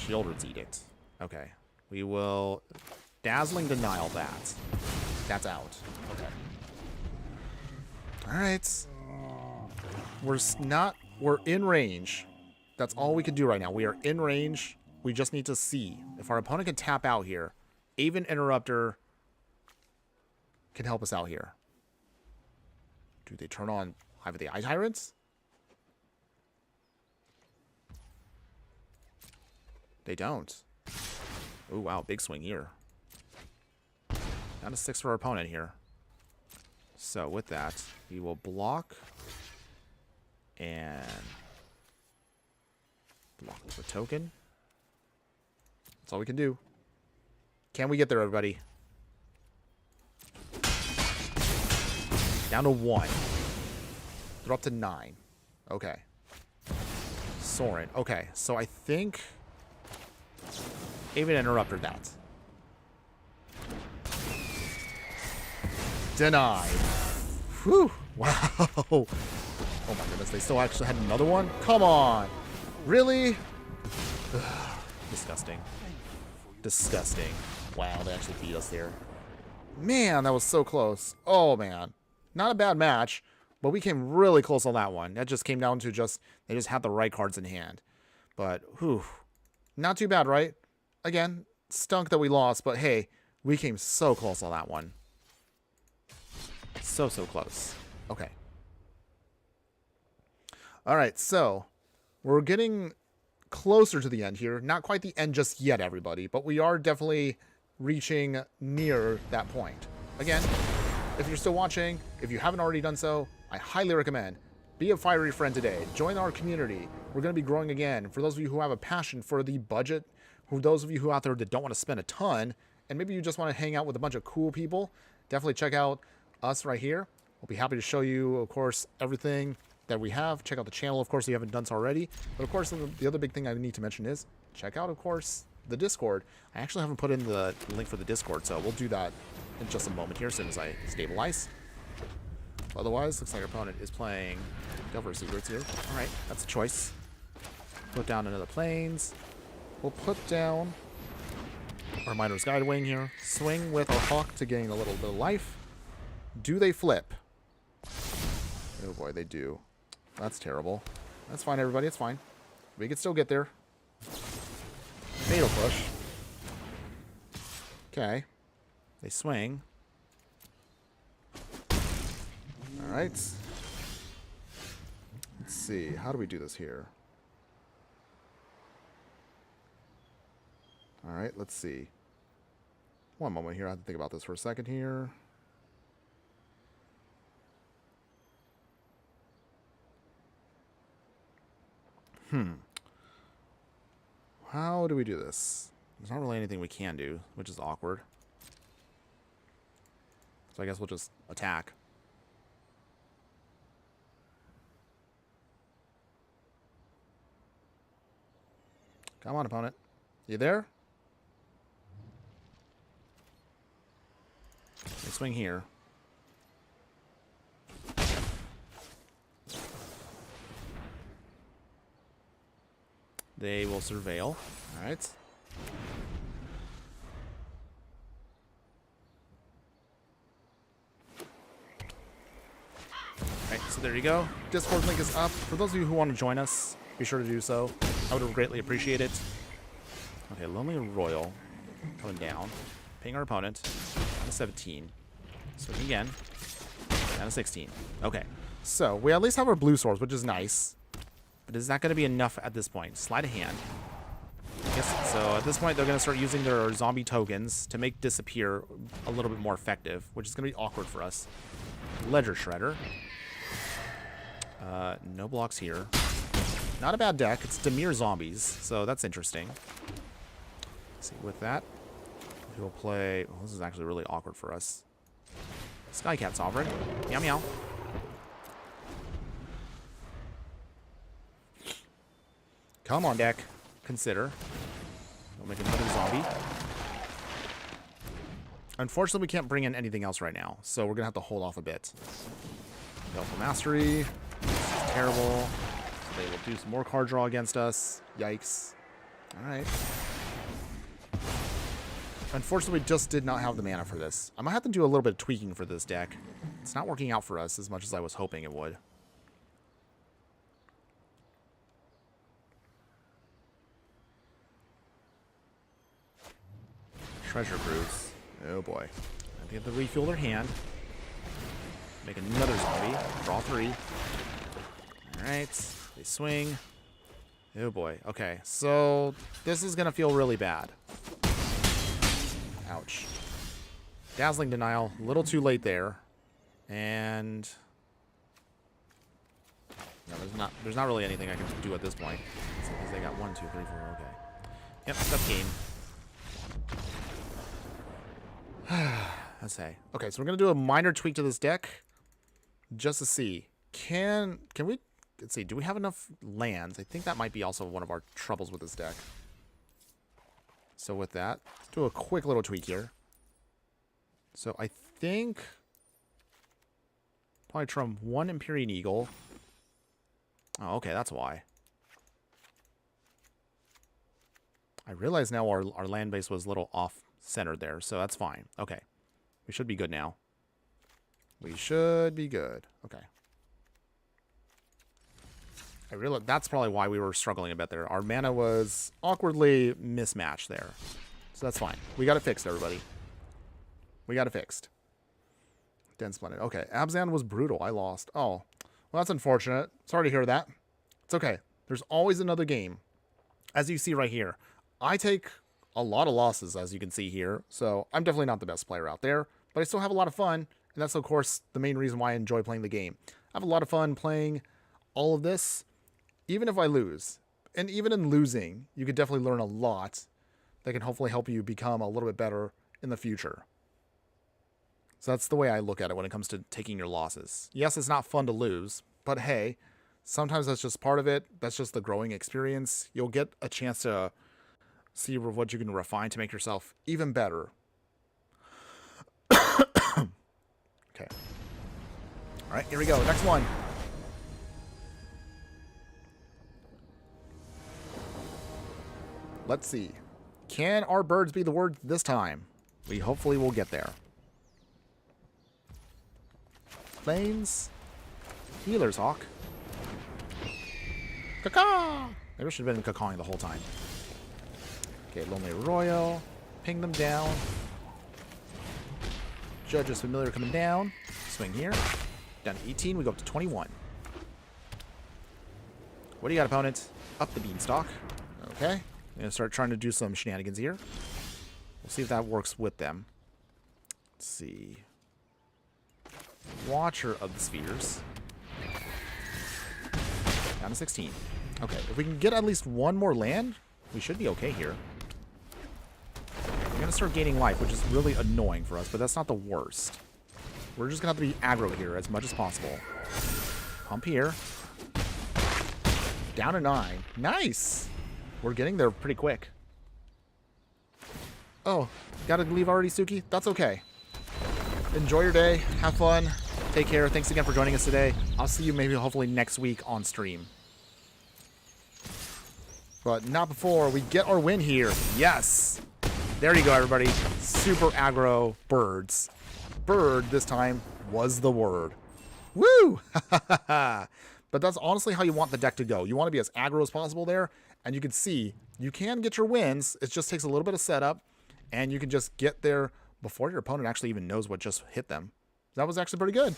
Sheoldred's Edict. Okay. We will Dazzling Denial that. That's out. Okay. Alright. We're in range. That's all we can do right now. We are in range. We just need to see. If our opponent can tap out here, Aven Interrupter can help us out here. Do they turn on Hive of the Eye Tyrants? They don't. Oh, wow. Big swing here. Down to 6 for our opponent here. So, with that, we will block and block the token. That's all we can do. Can we get there, everybody? Down to 1. They're up to 9. Okay. Sorin. Okay, so I think Aven Interrupted that. Denied. Whew. Wow. Oh my goodness, they still actually had another one? Come on. Really? Disgusting. Disgusting. Wow, they actually beat us there. Man, that was so close. Oh, man. Not a bad match, but we came really close on that one. That just came down to they just had the right cards in hand. But, whew. Not too bad, right? Again, stunk that we lost, but hey, we came so close on that one. So close. Okay. Alright, so we're getting closer to the end here. Not quite the end just yet, everybody, but we are definitely reaching near that point. Again, if you're still watching, if you haven't already done so, I highly recommend be a fiery friend today. Join our community. We're going to be growing again. For those of you who have a passion for the budget, for those of you who out there that don't want to spend a ton, and maybe you just want to hang out with a bunch of cool people, definitely check out us right here. We'll be happy to show you, of course, everything that we have. Check out the channel, of course, if you haven't done so already. But, of course, the other big thing I need to mention is check out, of course, the Discord. I actually haven't put in the link for the Discord, so we'll do that in just a moment here as soon as I stabilize. Otherwise, looks like our opponent is playing Delver Secrets here. All right, that's a choice. Put down another Plains. We'll put down our Miner's Guide Wing here. Swing with our Hawk to gain a little bit of life. Do they flip? Oh boy, they do. That's terrible. That's fine, everybody. It's fine. We can still get there. Fatal Push. Okay. They swing. Alright. Let's see. How do we do this here? Alright, let's see. One moment here. I have to think about this for a second here. How do we do this? There's not really anything we can do, which is awkward. So I guess we'll just attack. Come on, opponent. You there? They swing here. They will surveil. Alright. Alright, so there you go. Discord link is up. For those of you who want to join us, be sure to do so. I would greatly appreciate it. Okay, Lonely Royal coming down. Ping our opponent. Down to 17. Swing again. Down to 16. Okay. So, we at least have our blue swords, which is nice. But is that going to be enough at this point? Sleight of hand. I guess so. At this point, they're going to start using their zombie tokens to make disappear a little bit more effective, which is going to be awkward for us. Ledger Shredder. No blocks here. Not a bad deck. It's Dimir zombies, so that's interesting. Let's see, with that, we will play... Well, this is actually really awkward for us. Skycat Sovereign. Meow meow. Come on, deck. Consider. We'll make another zombie. Unfortunately, we can't bring in anything else right now, so we're going to have to hold off a bit. Delta Mastery. This is terrible. So they will do some more card draw against us. Yikes. Alright. Unfortunately, we just did not have the mana for this. I might have to do a little bit of tweaking for this deck. It's not working out for us as much as I was hoping it would. Treasure Cruise. Oh boy. I have to refuel their hand. Make another zombie. Draw 3. Alright. They swing. Oh boy. Okay. So this is going to feel really bad. Ouch. Dazzling Denial. A little too late there. And no, there's not really anything I can do at this point. Because they got 1, 2, 3, 4. Okay. Yep, that's game. Let's say. Okay, so we're gonna do a minor tweak to this deck, just to see. Can we? Let's see. Do we have enough lands? I think that might be also one of our troubles with this deck. So with that, let's do a quick little tweak here. So I think probably trump 1 Empyrean Eagle. Oh, okay, that's why. I realize now our land base was a little off-centered there, so that's fine. Okay. We should be good now. We should be good. Okay. I realize that's probably why we were struggling a bit there. Our mana was awkwardly mismatched there. So that's fine. We got it fixed, everybody. We got it fixed. Dense Splendid. Okay, Abzan was brutal. I lost. Oh, well, that's unfortunate. Sorry to hear that. It's okay. There's always another game. As you see right here, I take a lot of losses, as you can see here. So I'm definitely not the best player out there, but I still have a lot of fun. And that's, of course, the main reason why I enjoy playing the game. I have a lot of fun playing all of this, even if I lose. And even in losing, you could definitely learn a lot that can hopefully help you become a little bit better in the future. So that's the way I look at it when it comes to taking your losses. Yes, it's not fun to lose, but hey, sometimes that's just part of it. That's just the growing experience. You'll get a chance to see what you can refine to make yourself even better. Okay. All right, here we go. Next one. Let's see. Can our birds be the word this time? We hopefully will get there. Plains. Healer's Hawk. Caw-caw! Maybe I should have been cacawing the whole time. Okay, Lonely Royal. Ping them down. Judge's Familiar coming down. Swing here. Down to 18. We go up to 21. What do you got, opponent? Up the beanstalk. Okay. I'm going to start trying to do some shenanigans here. We'll see if that works with them. Let's see. Watcher of the Spheres. Down to 16. Okay, if we can get at least one more land, we should be okay here. We're going to start gaining life, which is really annoying for us, but that's not the worst. We're just going to have to be aggro here as much as possible. Pump here. Down to 9. Nice! We're getting there pretty quick. Oh, gotta leave already, Suki? That's okay. Enjoy your day. Have fun. Take care. Thanks again for joining us today. I'll see you maybe hopefully next week on stream. But not before we get our win here. Yes! There you go, everybody. Super aggro birds. Bird, this time, was the word. Woo! But that's honestly how you want the deck to go. You want to be as aggro as possible there. And you can see, you can get your wins. It just takes a little bit of setup. And you can just get there before your opponent actually even knows what just hit them. That was actually pretty good.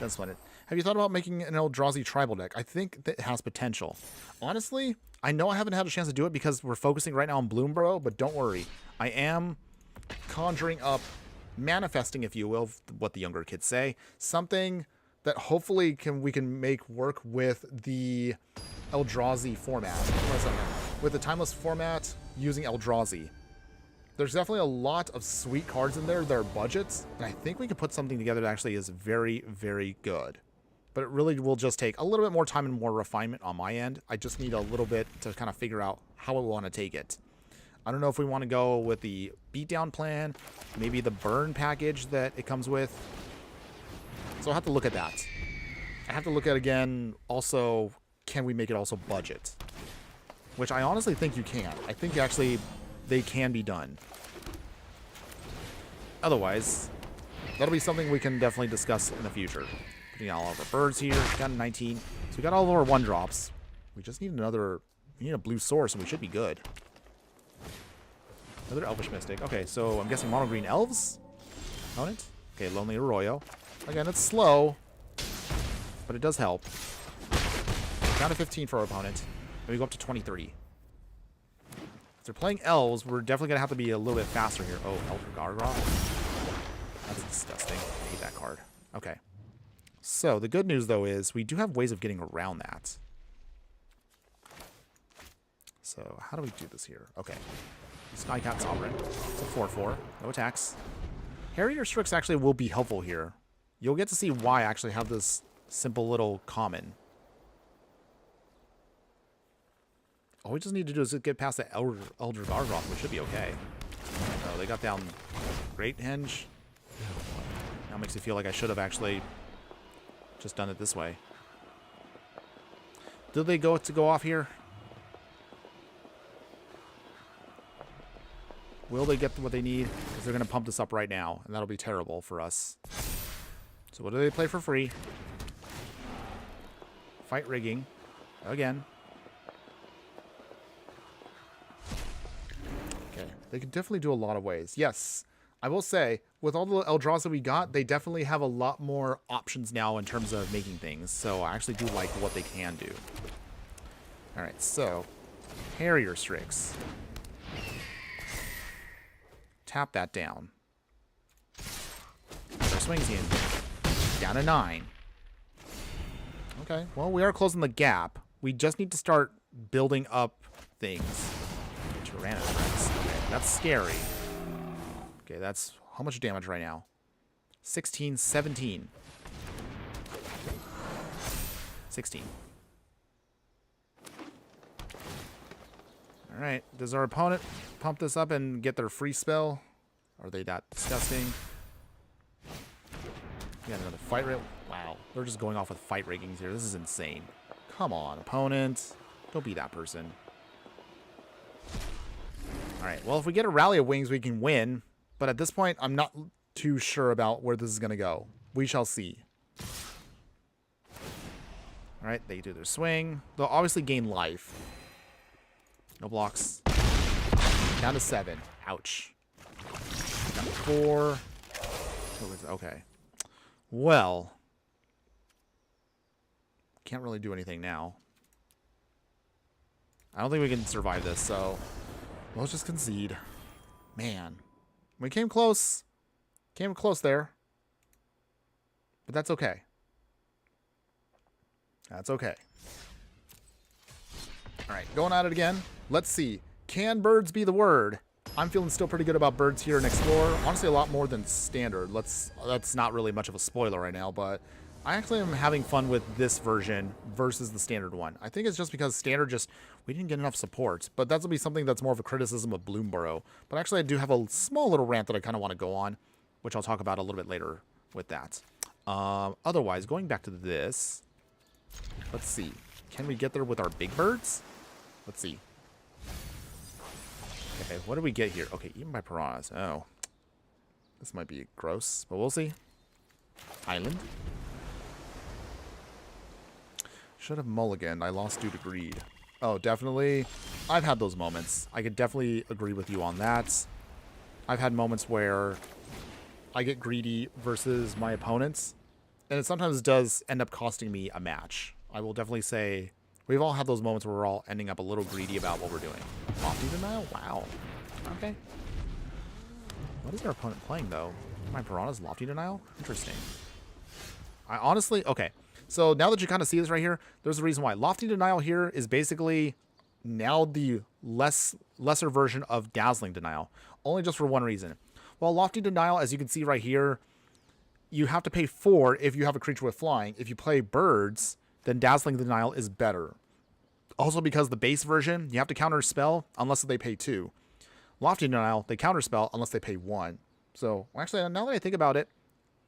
That's splendid. Have you thought about making an Eldrazi tribal deck? I think that it has potential. Honestly, I know I haven't had a chance to do it because we're focusing right now on Bloomborough, but don't worry. I am conjuring up, manifesting, if you will, what the younger kids say, something that hopefully we can make work with the Eldrazi format. What is that? With the Timeless format using Eldrazi. There's definitely a lot of sweet cards in there. They're budgets, and I think we can put something together that actually is very, very good. But it really will just take a little bit more time and more refinement on my end. I just need a little bit to kind of figure out how I want to take it. I don't know if we want to go with the beatdown plan, maybe the burn package that it comes with. So I'll have to look at that. I have to look at, again, also, can we make it also budget? which I honestly think you can. I think actually they can be done. Otherwise, that'll be something we can definitely discuss in the future. Putting all of our birds here. Got a 19. So we got all of our 1-drops. We just need another... We need a blue source, and we should be good. Another Elvish Mystic. Okay, so I'm guessing mono green elves? Opponent? Okay, Lonely Arroyo. Again, it's slow, but it does help. Down to 15 for our opponent. And we go up to 23. If they're playing elves, we're definitely going to have to be a little bit faster here. Oh, Elder Gargoth. That's disgusting. I hate that card. Okay. So, the good news, though, is we do have ways of getting around that. So, how do we do this here? Okay. Skycat Sovereign. It's a 4/4. No attacks. Harrier Strix actually will be helpful here. You'll get to see why I actually have this simple little common. All we just need to do is get past the Elder Gargoth. We should be okay. Oh, they got down Great Henge. Now makes me feel like I should have actually just done it this way. Did they go off here? Will they get what they need? Because they're going to pump this up right now, and that'll be terrible for us. So what do they play for free? Fight rigging. Again. Okay. They can definitely do a lot of ways. Yes. I will say, with all the Eldraws that we got, they definitely have a lot more options now in terms of making things. So I actually do like what they can do. Alright, so Harrier Strix. Tap that down. Our swings in. Down to 9. Okay, well, we are closing the gap. We just need to start building up things. Tyrannosaurus. Okay, that's scary. Okay, that's how much damage right now? 16, 17. 16. Alright, does our opponent pump this up and get their free spell? Are they that disgusting? We got another fight rig. Wow, they're just going off with fight riggings here. This is insane. Come on, opponent. Don't be that person. Alright, well, if we get a Rally of Wings, we can win. But at this point, I'm not too sure about where this is going to go. We shall see. Alright, they do their swing. They'll obviously gain life. No blocks. Down to 7. Ouch. Down to 4. Okay. Well. Can't really do anything now. I don't think we can survive this, so let's just concede. Man. We came close. Came close there. But that's okay. That's okay. Alright, going at it again. Let's see. Can birds be the word? I'm feeling still pretty good about birds here in Explorer. Honestly, a lot more than standard. That's not really much of a spoiler right now, but I actually am having fun with this version versus the standard one. I think it's just because standard we didn't get enough support, but that'll be something that's more of a criticism of Bloomborough. But actually, I do have a small little rant that I kind of want to go on, which I'll talk about a little bit later with that. Otherwise, going back to this, let's see. Can we get there with our big birds? Let's see. Okay, what do we get here? Okay, eaten by piranhas. Oh. This might be gross, but we'll see. Island. Should have mulliganed. I lost due to greed. Oh, definitely. I've had those moments. I could definitely agree with you on that. I've had moments where I get greedy versus my opponents, and it sometimes does end up costing me a match. I will definitely say we've all had those moments where we're all ending up a little greedy about what we're doing. Lofty Denial? Wow. Okay. What is our opponent playing, though? My Piranha's Lofty Denial? Interesting. I honestly... Okay. So now that you kind of see this right here, there's a reason why. Lofty Denial here is basically now the lesser version of Dazzling Denial. Only just for one reason. Well, Lofty Denial, as you can see right here, you have to pay 4 if you have a creature with flying. If you play birds, then Dazzling Denial is better. Also because the base version, you have to counter spell unless they pay 2. Lofty Denial, they counter spell unless they pay 1. So, actually, now that I think about it,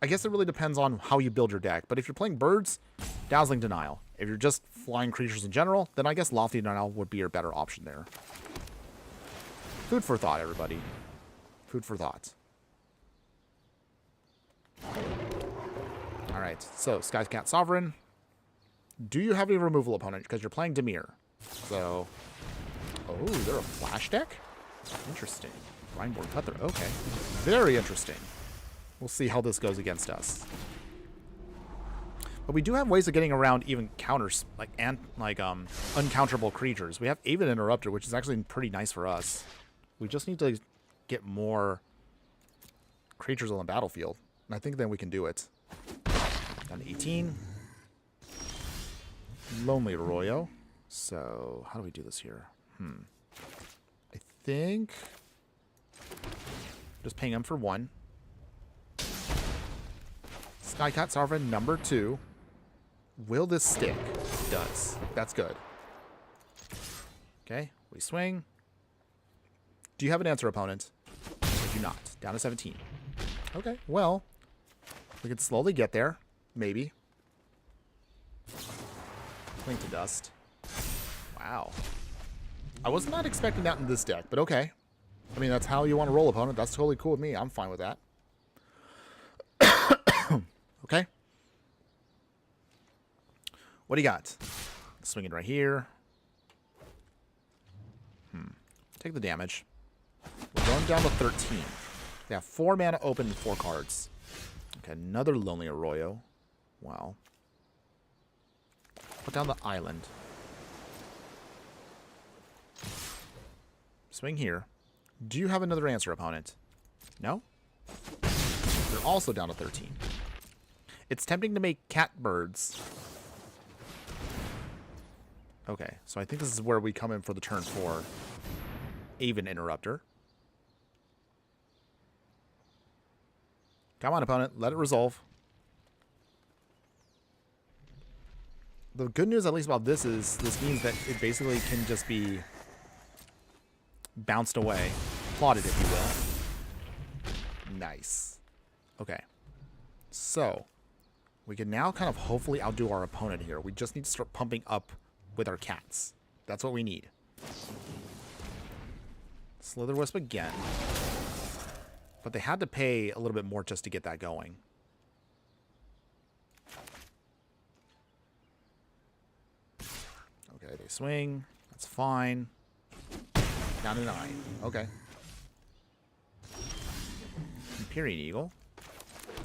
I guess it really depends on how you build your deck. But if you're playing birds, Dazzling Denial. If you're just flying creatures in general, then I guess Lofty Denial would be your better option there. Food for thought, everybody. Food for thought. Alright, so Skycat Sovereign. Do you have a removal opponent? Because you're playing Dimir. So... Oh, they're a flash deck? Interesting. Grindboard Cutler. Okay. Very interesting. We'll see how this goes against us. But we do have ways of getting around even counters, like uncounterable creatures. We have Aven Interrupter, which is actually pretty nice for us. We just need to get more creatures on the battlefield. And I think then we can do it. Down to 18. Lonely Arroyo. So, how do we do this here? I think... Just paying him for 1. Skycat Sovereign number 2. Will this stick? It does. That's good. Okay, we swing. Do you have an answer, opponent? I do not. Down to 17. Okay, well, we can slowly get there. Maybe. Swing to dust. Wow. I was not expecting that in this deck, but okay. I mean, that's how you want to roll, opponent. That's totally cool with me. I'm fine with that. Okay. What do you got? Swinging right here. Take the damage. We're going down to 13. They have 4 mana open and 4 cards. Okay, another Lonely Arroyo. Wow. Put down the island. Swing here. Do you have another answer, opponent? No? They're also down to 13. It's tempting to make cat birds. Okay, so I think this is where we come in for the turn 4. Aven Interrupter. Come on, opponent. Let it resolve. The good news, at least about this, is this means that it basically can just be bounced away. Plotted, if you will. Nice. Okay. So, we can now kind of hopefully outdo our opponent here. We just need to start pumping up with our cats. That's what we need. Slitherwisp again. But they had to pay a little bit more just to get that going. Okay, they swing. That's fine. Down to 9. Okay. Empyrean Eagle.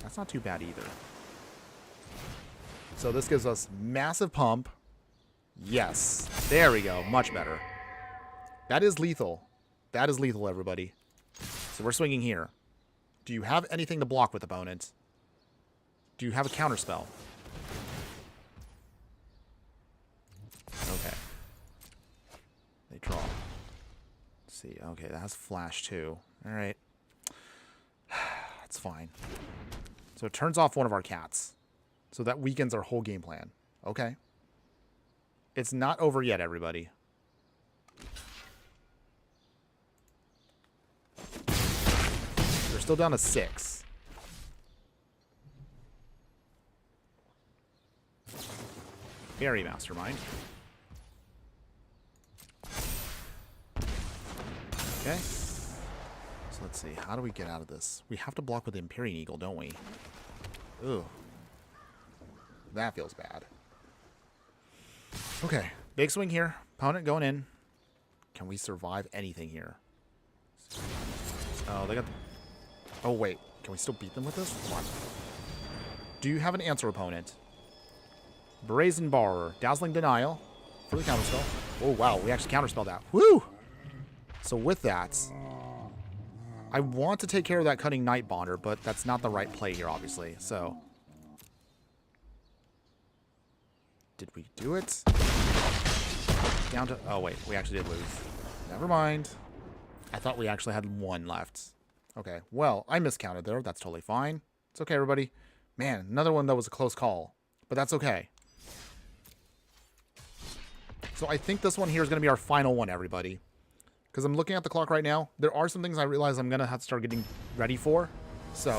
That's not too bad either. So this gives us massive pump. Yes. There we go. Much better. That is lethal. That is lethal, everybody. So we're swinging here. Do you have anything to block with, opponent? Do you have a counterspell? Okay. They draw. Let's see. Okay, that has flash too. Alright. That's fine. So it turns off one of our cats. So that weakens our whole game plan. Okay. It's not over yet, everybody. They're still down to 6. Very mastermind. Okay. So let's see. How do we get out of this? We have to block with the Empyrean Eagle, don't we? Ooh. That feels bad. Okay. Big swing here. Opponent going in. Can we survive anything here? Oh, they got... Oh, wait. Can we still beat them with this? Come on. Do you have an answer, opponent? Brazen Borrower. Dazzling Denial. For the counterspell. Oh, wow. We actually counterspelled that. Woo! So with that... I want to take care of that Cutting Night Bonder, but that's not the right play here, obviously. So... Did we do it? Down to... Oh, wait. We actually did lose. Never mind. I thought we actually had 1 left. Okay. Well, I miscounted there. That's totally fine. It's okay, everybody. Man, another one that was a close call. But that's okay. So I think this one here is going to be our final one, everybody. Because I'm looking at the clock right now. There are some things I realize I'm going to have to start getting ready for. So,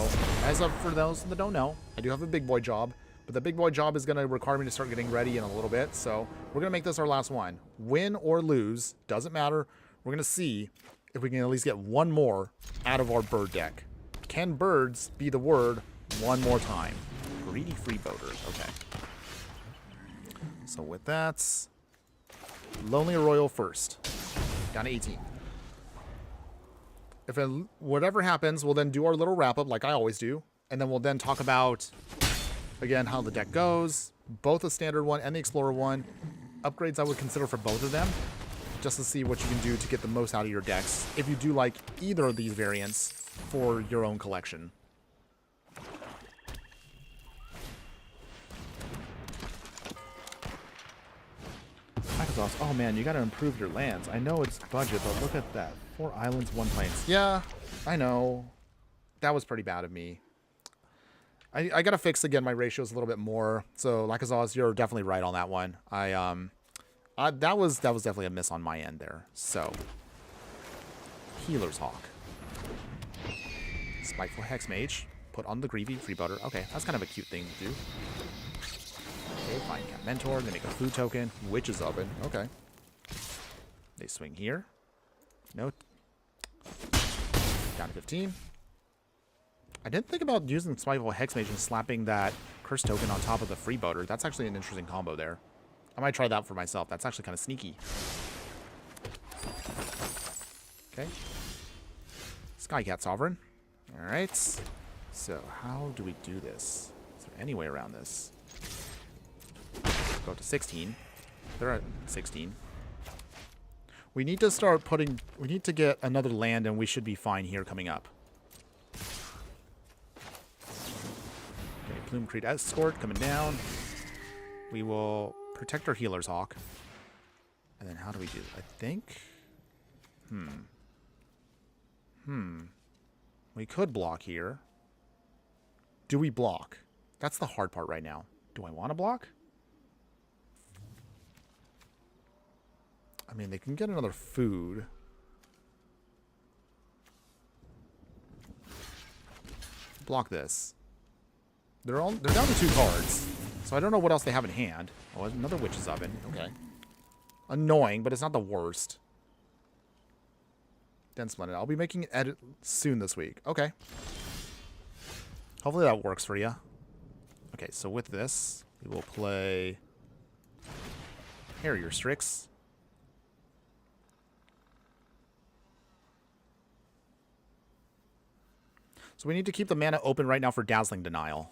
as of for those that don't know, I do have a big boy job. But the big boy job is going to require me to start getting ready in a little bit. So we're going to make this our last one. Win or lose, doesn't matter. We're going to see if we can at least get one more out of our bird deck. Can birds be the word one more time? Greedy freeboater. Okay. So with that, Lonely Royal first. Down to 18. If whatever happens, we'll then do our little wrap-up like I always do. And then we'll then talk about, again, how the deck goes. Both the standard one and the explorer one. Upgrades I would consider for both of them. Just to see what you can do to get the most out of your decks. If you do like either of these variants for your own collection. Oh man, you gotta improve your lands. I know it's budget, but look at that. 4 islands, 1 plains. Yeah, I know. That was pretty bad of me. I gotta fix again my ratios a little bit more. So Lakazaz, you're definitely right on that one. That was definitely a miss on my end there. So Healer's Hawk. Spiteful Hexmage. Put on the Greedy Freeboater. Okay, that's kind of a cute thing to do. Okay, Fine Cat Mentor. They make a food token. Witch's Oven. Okay. They swing here. No. Down to 15. I didn't think about using Spiteful Hexmage and slapping that curse token on top of the Freeboater. That's actually an interesting combo there. I might try that for myself. That's actually kind of sneaky. Okay. Skycat Sovereign. Alright. So, how do we do this? Is there any way around this? Go to 16. They're at 16. We need to start putting... We need to get another land, and we should be fine here coming up. Okay, Plume Creed Escort coming down. We will protect our Healer's Hawk. And then how do we do it? I think... We could block here. Do we block? That's the hard part right now. Do I want to block? I mean, they can get another food. Block this. They're down to 2 cards. So I don't know what else they have in hand. Oh, another Witch's Oven. Okay. Annoying, but it's not the worst. Then Splendid. I'll be making an edit soon this week. Okay. Hopefully that works for you. Okay, so with this, we will play Harrier Strix. So we need to keep the mana open right now for Dazzling Denial.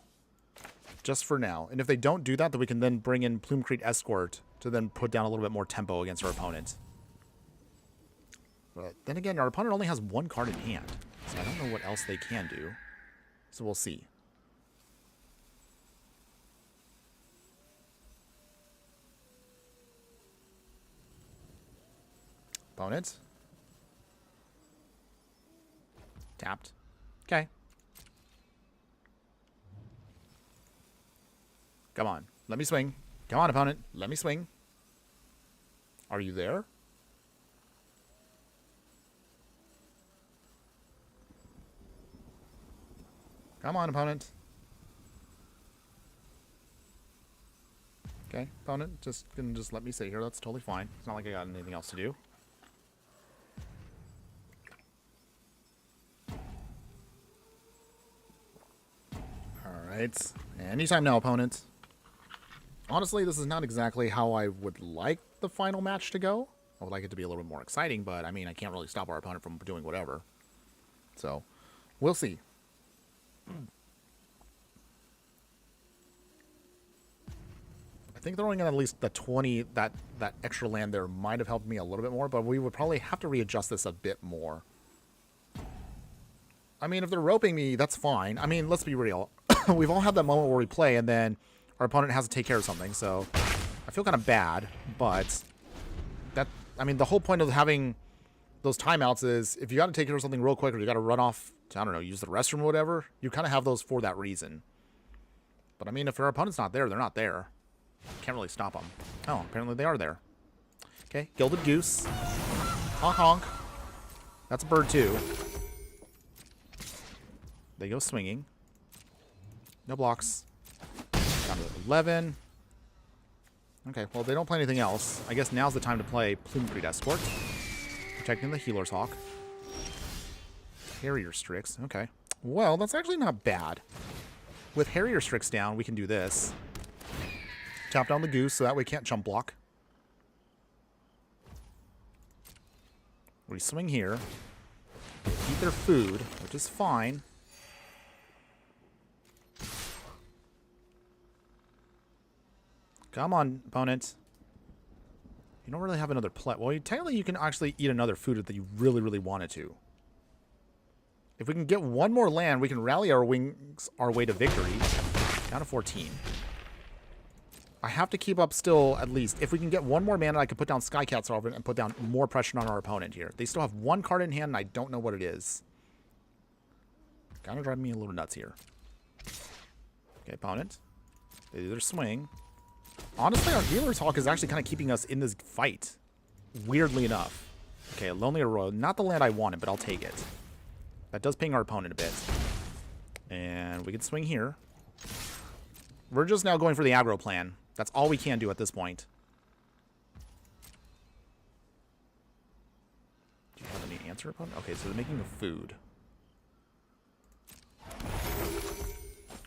Just for now. And if they don't do that, then we can then bring in Plume Creed Escort to then put down a little bit more tempo against our opponent. But then again, our opponent only has 1 card in hand. So I don't know what else they can do. So we'll see. Opponent. Tapped. Okay. Come on. Let me swing. Come on, opponent. Let me swing. Are you there? Come on, opponent. Okay, opponent, just let me sit here. That's totally fine. It's not like I got anything else to do. Alright. Anytime now, opponent. Honestly, this is not exactly how I would like the final match to go. I would like it to be a little bit more exciting, but I mean, I can't really stop our opponent from doing whatever. So, we'll see. I think throwing in at least the 20, that extra land there might have helped me a little bit more, but we would probably have to readjust this a bit more. I mean, if they're roping me, that's fine. I mean, let's be real. We've all had that moment where we play and then our opponent has to take care of something, so I feel kind of bad, but that, I mean, the whole point of having those timeouts is if you got to take care of something real quick or you got to run off to, I don't know, use the restroom or whatever, you kind of have those for that reason. But I mean, if our opponent's not there, they're not there. Can't really stop them. Oh, apparently they are there. Okay, Gilded Goose. Honk honk. That's a bird too. They go swinging. No blocks. Got Down to 11. Okay, well, they don't play anything else. I guess now's the time to play Plumecreed Escort. Protecting the Healer's Hawk. Harrier Strix. Okay. Well, that's actually not bad. With Harrier Strix down, we can do this. Tap down the Goose so that way we can't jump block. We swing here. Eat their food, which is fine. Come on, opponent. You don't really have another play. Well, technically you can actually eat another food if you really, really wanted to. If we can get one more land, we can rally our wings our way to victory. Down to 14. I have to keep up still, at least. If we can get one more mana, I can put down Skycat Sovereign and put down more pressure on our opponent here. They still have one card in hand, and I don't know what it is. Kind of driving me a little nuts here. Okay, opponent. They do their swing. Honestly, our Healer's Hawk is actually kind of keeping us in this fight. Weirdly enough. Okay, a Lonely Arroyo. Not the land I wanted, but I'll take it. That does ping our opponent a bit. And we can swing here. We're just now going for the aggro plan. That's all we can do at this point. Do you have any answer, opponent? Okay, so they're making the food.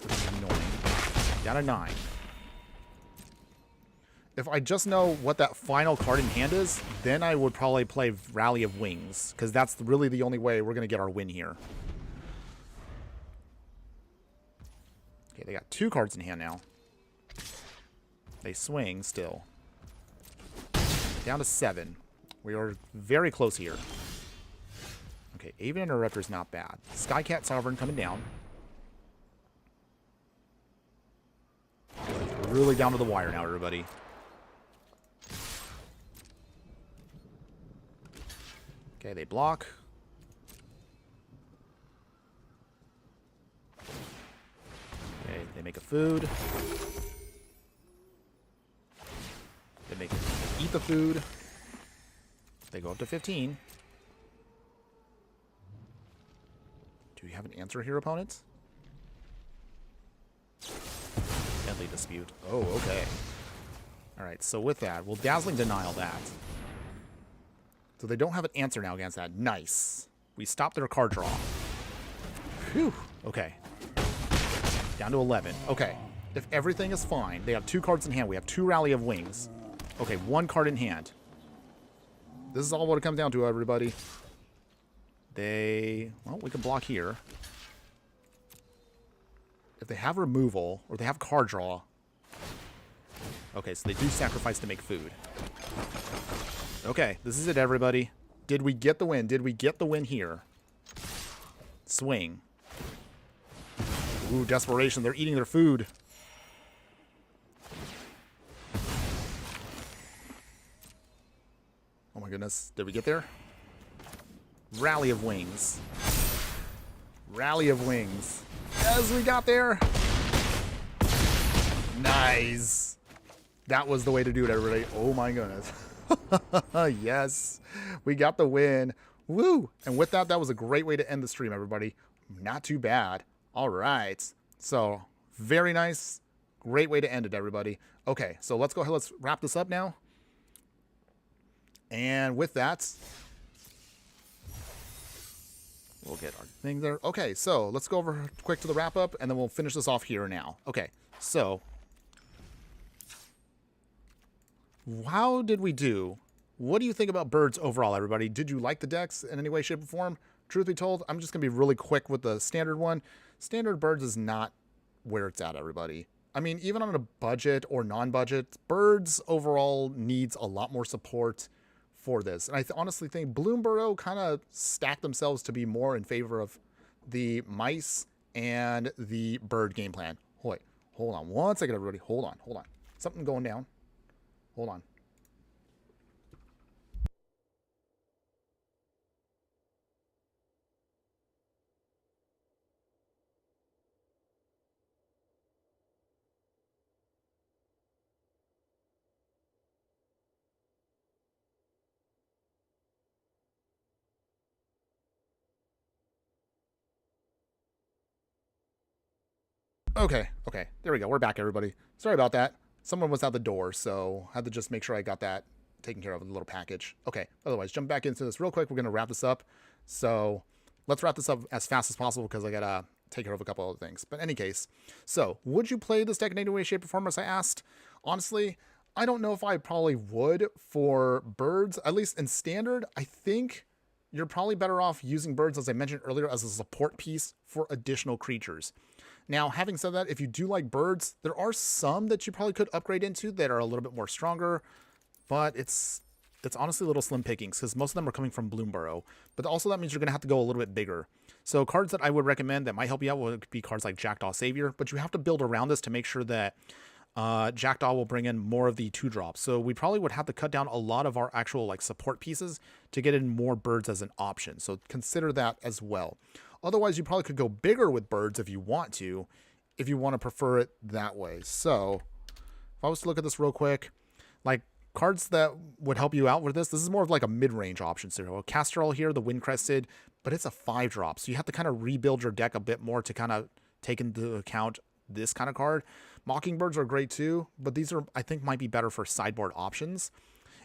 This is annoying. Down to 9. If I just know what that final card in hand is, then I would probably play Rally of Wings, because that's really the only way we're going to get our win here. Okay, they got 2 cards in hand now. They swing still. Down to 7. We are very close here. Okay, Avian Interrupter is not bad. Skycat Sovereign coming down. Really down to the wire now, everybody. Okay, they block. Okay, they make a food. They eat the food. They go up to 15. Do we have an answer here, opponents? Deadly Dispute. Oh, okay. Alright, so with that, we'll Dazzling Denial that. So they don't have an answer now against that. Nice. We stopped their card draw. Phew. Okay. Down to 11. Okay. If everything is fine, they have 2 cards in hand. We have 2 Rally of Wings. Okay, 1 card in hand. This is all what it comes down to, everybody. Well, we can block here. If they have removal, or they have card draw. Okay, so they do sacrifice to make food. Okay, this is it, everybody. Did we get the win? Did we get the win here? Swing. Ooh, desperation. They're eating their food. Oh my goodness. Did we get there? Rally of Wings. Rally of Wings. Yes, we got there. Nice. That was the way to do it, everybody. Oh my goodness. Yes, we got the win. Woo! And with that, that was a great way to end the stream, everybody. Not too bad. All right. So, very nice. Great way to end it, everybody. Okay, so let's go ahead. Let's wrap this up now. And with that, we'll get our thing there. Okay, so let's go over quick to the wrap up, and then we'll finish this off here now. Okay, so how did we do? What do you think about Birds overall, everybody? Did you like the decks in any way, shape, or form? Truth be told, I'm just going to be really quick with the standard one. Standard Birds is not where it's at, everybody. I mean, even on a budget or non-budget, Birds overall needs a lot more support for this. And I honestly think Bloomborough kind of stacked themselves to be more in favor of the mice and the bird game plan. Wait, hold on one second, everybody. Hold on. Something going down. Hold on. Okay, there we go. We're back, everybody. Sorry about that. Someone was at the door, so I had to just make sure I got that taken care of in a little package. Okay, otherwise, jump back into this real quick. We're going to wrap this up. So let's wrap this up as fast as possible because I got to take care of a couple other things. But in any case, so would you play this deck in any way, shape, or form, as I asked? Honestly, I don't know if I probably would for birds, at least in standard. I think you're probably better off using birds, as I mentioned earlier, as a support piece for additional creatures. Now, having said that, if you do like birds, there are some that you probably could upgrade into that are a little bit more stronger, but it's honestly a little slim pickings because most of them are coming from Bloomborough. But also that means you're going to have to go a little bit bigger. So cards that I would recommend that might help you out would be cards like Jackdaw Savior, but you have to build around this to make sure that Jackdaw will bring in more of the 2-drops. So we probably would have to cut down a lot of our actual like support pieces to get in more birds as an option. So consider that as well. Otherwise, you probably could go bigger with birds if you want to prefer it that way. So if I was to look at this real quick, like cards that would help you out with this is more of like a mid-range option. So Castrol here, the Wind Crested, but it's a 5-drop. So you have to kind of rebuild your deck a bit more to kind of take into account this kind of card. Mockingbirds are great too, but these are, I think, might be better for sideboard options.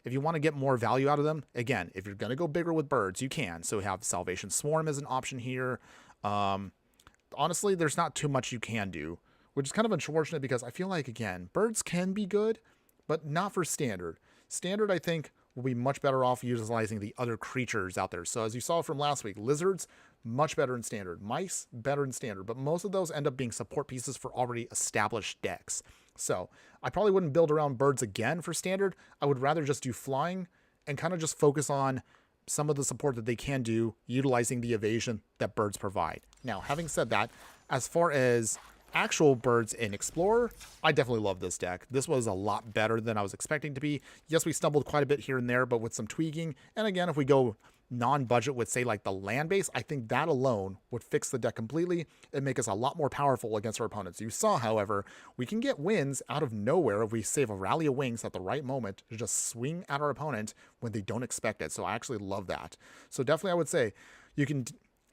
If you want to get more value out of them, again, if you're going to go bigger with birds, you can. So we have Salvation Swarm as an option here. Honestly, there's not too much you can do, which is kind of unfortunate because I feel like, again, birds can be good, but not for standard. Standard, I think, will be much better off utilizing the other creatures out there. So as you saw from last week, lizards, much better in standard. Mice, better in standard. But most of those end up being support pieces for already established decks. So I probably wouldn't build around birds again for standard. I would rather just do flying and kind of just focus on some of the support that they can do utilizing the evasion that birds provide. Now, having said that, as far as actual birds in Explorer, I definitely love this deck. This was a lot better than I was expecting to be. Yes, we stumbled quite a bit here and there, but with some tweaking. And again, if we go non-budget with, say, like the land base, I think that alone would fix the deck completely and make us a lot more powerful against our opponents. You saw, however, we can get wins out of nowhere if we save a Rally of Wings at the right moment to just swing at our opponent when they don't expect it. So I actually love that. So definitely I would say you can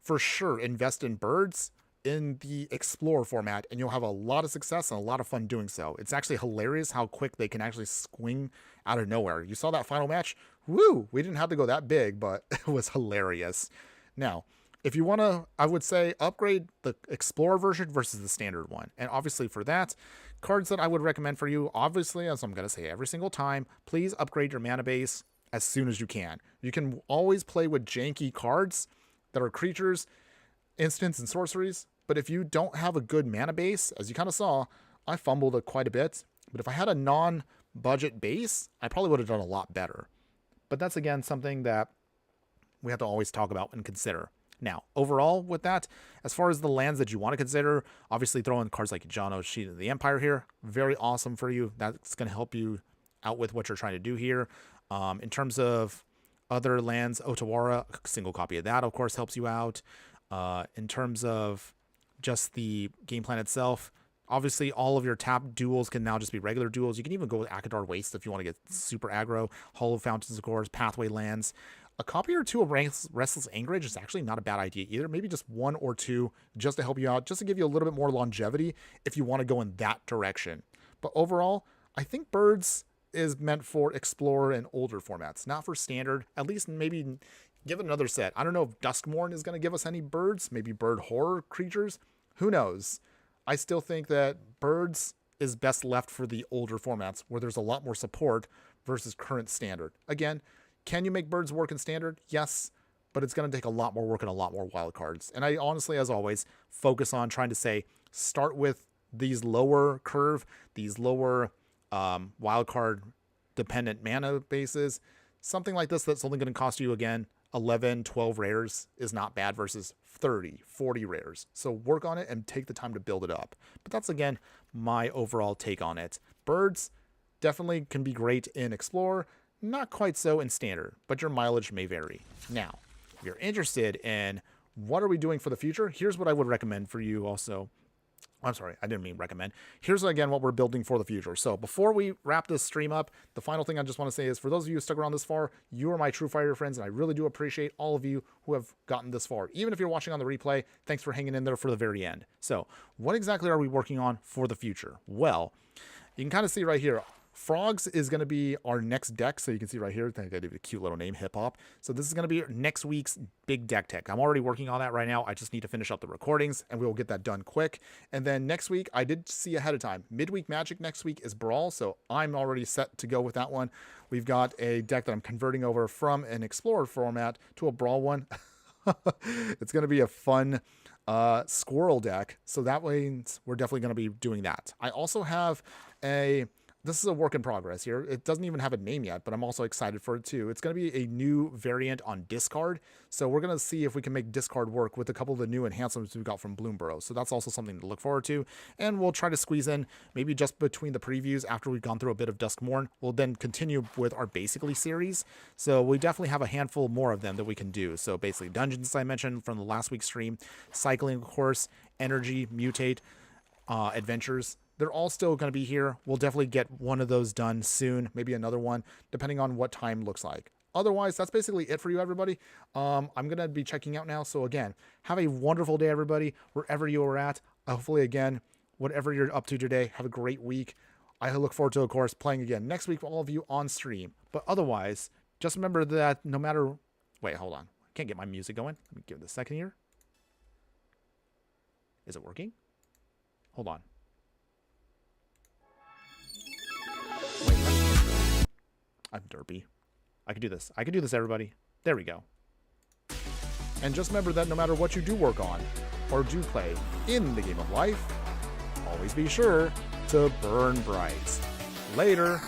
for sure invest in birds in the Explorer format, and you'll have a lot of success and a lot of fun doing so. It's actually hilarious how quick they can actually swing out of nowhere. You saw that final match? Woo! We didn't have to go that big, but it was hilarious. Now, if you want to, I would say upgrade the Explorer version versus the standard one. And obviously for that, cards that I would recommend for you, obviously, as I'm going to say every single time, please upgrade your mana base as soon as you can. You can always play with janky cards that are creatures, instants, and sorceries, but if you don't have a good mana base, as you kind of saw, I fumbled it quite a bit, but if I had a non-budget base, I probably would have done a lot better. But that's, again, something that we have to always talk about and consider. Now, overall with that, as far as the lands that you want to consider, obviously throw in cards like Jano, Sheet of the Empire here, very awesome for you. That's going to help you out with what you're trying to do here. In terms of other lands, Otawara, a single copy of that, of course, helps you out. In terms of just the game plan itself, obviously all of your tap duels can now just be regular duels. You can even go with Akadar Waste if you want to get super aggro. Hollow Fountains, of course, Pathway lands. A copy or two of Restless Anchorage is actually not a bad idea either. Maybe just 1 or 2 just to help you out, just to give you a little bit more longevity if you want to go in that direction. But overall, I think Birds is meant for Explorer and older formats, not for standard. At least maybe give it another set. I don't know if Duskmorn is going to give us any birds, maybe bird horror creatures. Who knows? I still think that Birds is best left for the older formats where there's a lot more support versus current standard. Again, can you make Birds work in standard? Yes, but it's going to take a lot more work and a lot more wild cards. And I honestly, as always, focus on trying to say, start with these lower curve, these lower wild card dependent mana bases. Something like this that's only going to cost you, again, 11, 12 rares is not bad versus 30, 40 rares. So work on it and take the time to build it up. But that's, again, my overall take on it. Birds definitely can be great in Explorer, not quite so in Standard, but your mileage may vary. Now, if you're interested in what are we doing for the future, here's what I would recommend for you also. I'm sorry, I didn't mean recommend. Here's again what we're building for the future. So before we wrap this stream up, the final thing I just want to say is for those of you who stuck around this far, you are my true fighter friends, and I really do appreciate all of you who have gotten this far. Even if you're watching on the replay, thanks for hanging in there for the very end. So what exactly are we working on for the future? Well, you can kind of see right here, Frogs is going to be our next deck. So you can see right here, I think I did a cute little name, Hip Hop. So this is going to be next week's big deck tech. I'm already working on that right now. I just need to finish up the recordings and we will get that done quick. And then next week, I did see ahead of time, midweek Magic next week is Brawl. So I'm already set to go with that one. We've got a deck that I'm converting over from an Explorer format to a Brawl one. It's going to be a fun squirrel deck. So that way we're definitely going to be doing that. I also have this is a work in progress here. It doesn't even have a name yet, but I'm also excited for it too. It's going to be a new variant on discard. So we're going to see if we can make discard work with a couple of the new enhancements we got from Bloomborough. So that's also something to look forward to. And we'll try to squeeze in maybe just between the previews after we've gone through a bit of Duskmorn. We'll then continue with our Basically series. So we definitely have a handful more of them that we can do. So basically dungeons I mentioned from the last week's stream, cycling of course, energy, mutate, adventures. They're all still going to be here. We'll definitely get one of those done soon, maybe another one, depending on what time looks like. Otherwise, that's basically it for you, everybody. I'm going to be checking out now. So again, have a wonderful day, everybody, wherever you are at. Hopefully, again, whatever you're up to today, have a great week. I look forward to, of course, playing again next week for all of you on stream. But otherwise, just remember that no matter... Wait, hold on. I can't get my music going. Let me give it a second here. Is it working? Hold on. I'm derpy. I can do this. I can do this, everybody. There we go. And just remember that no matter what you do work on or do play in the game of life, always be sure to burn bright. Later.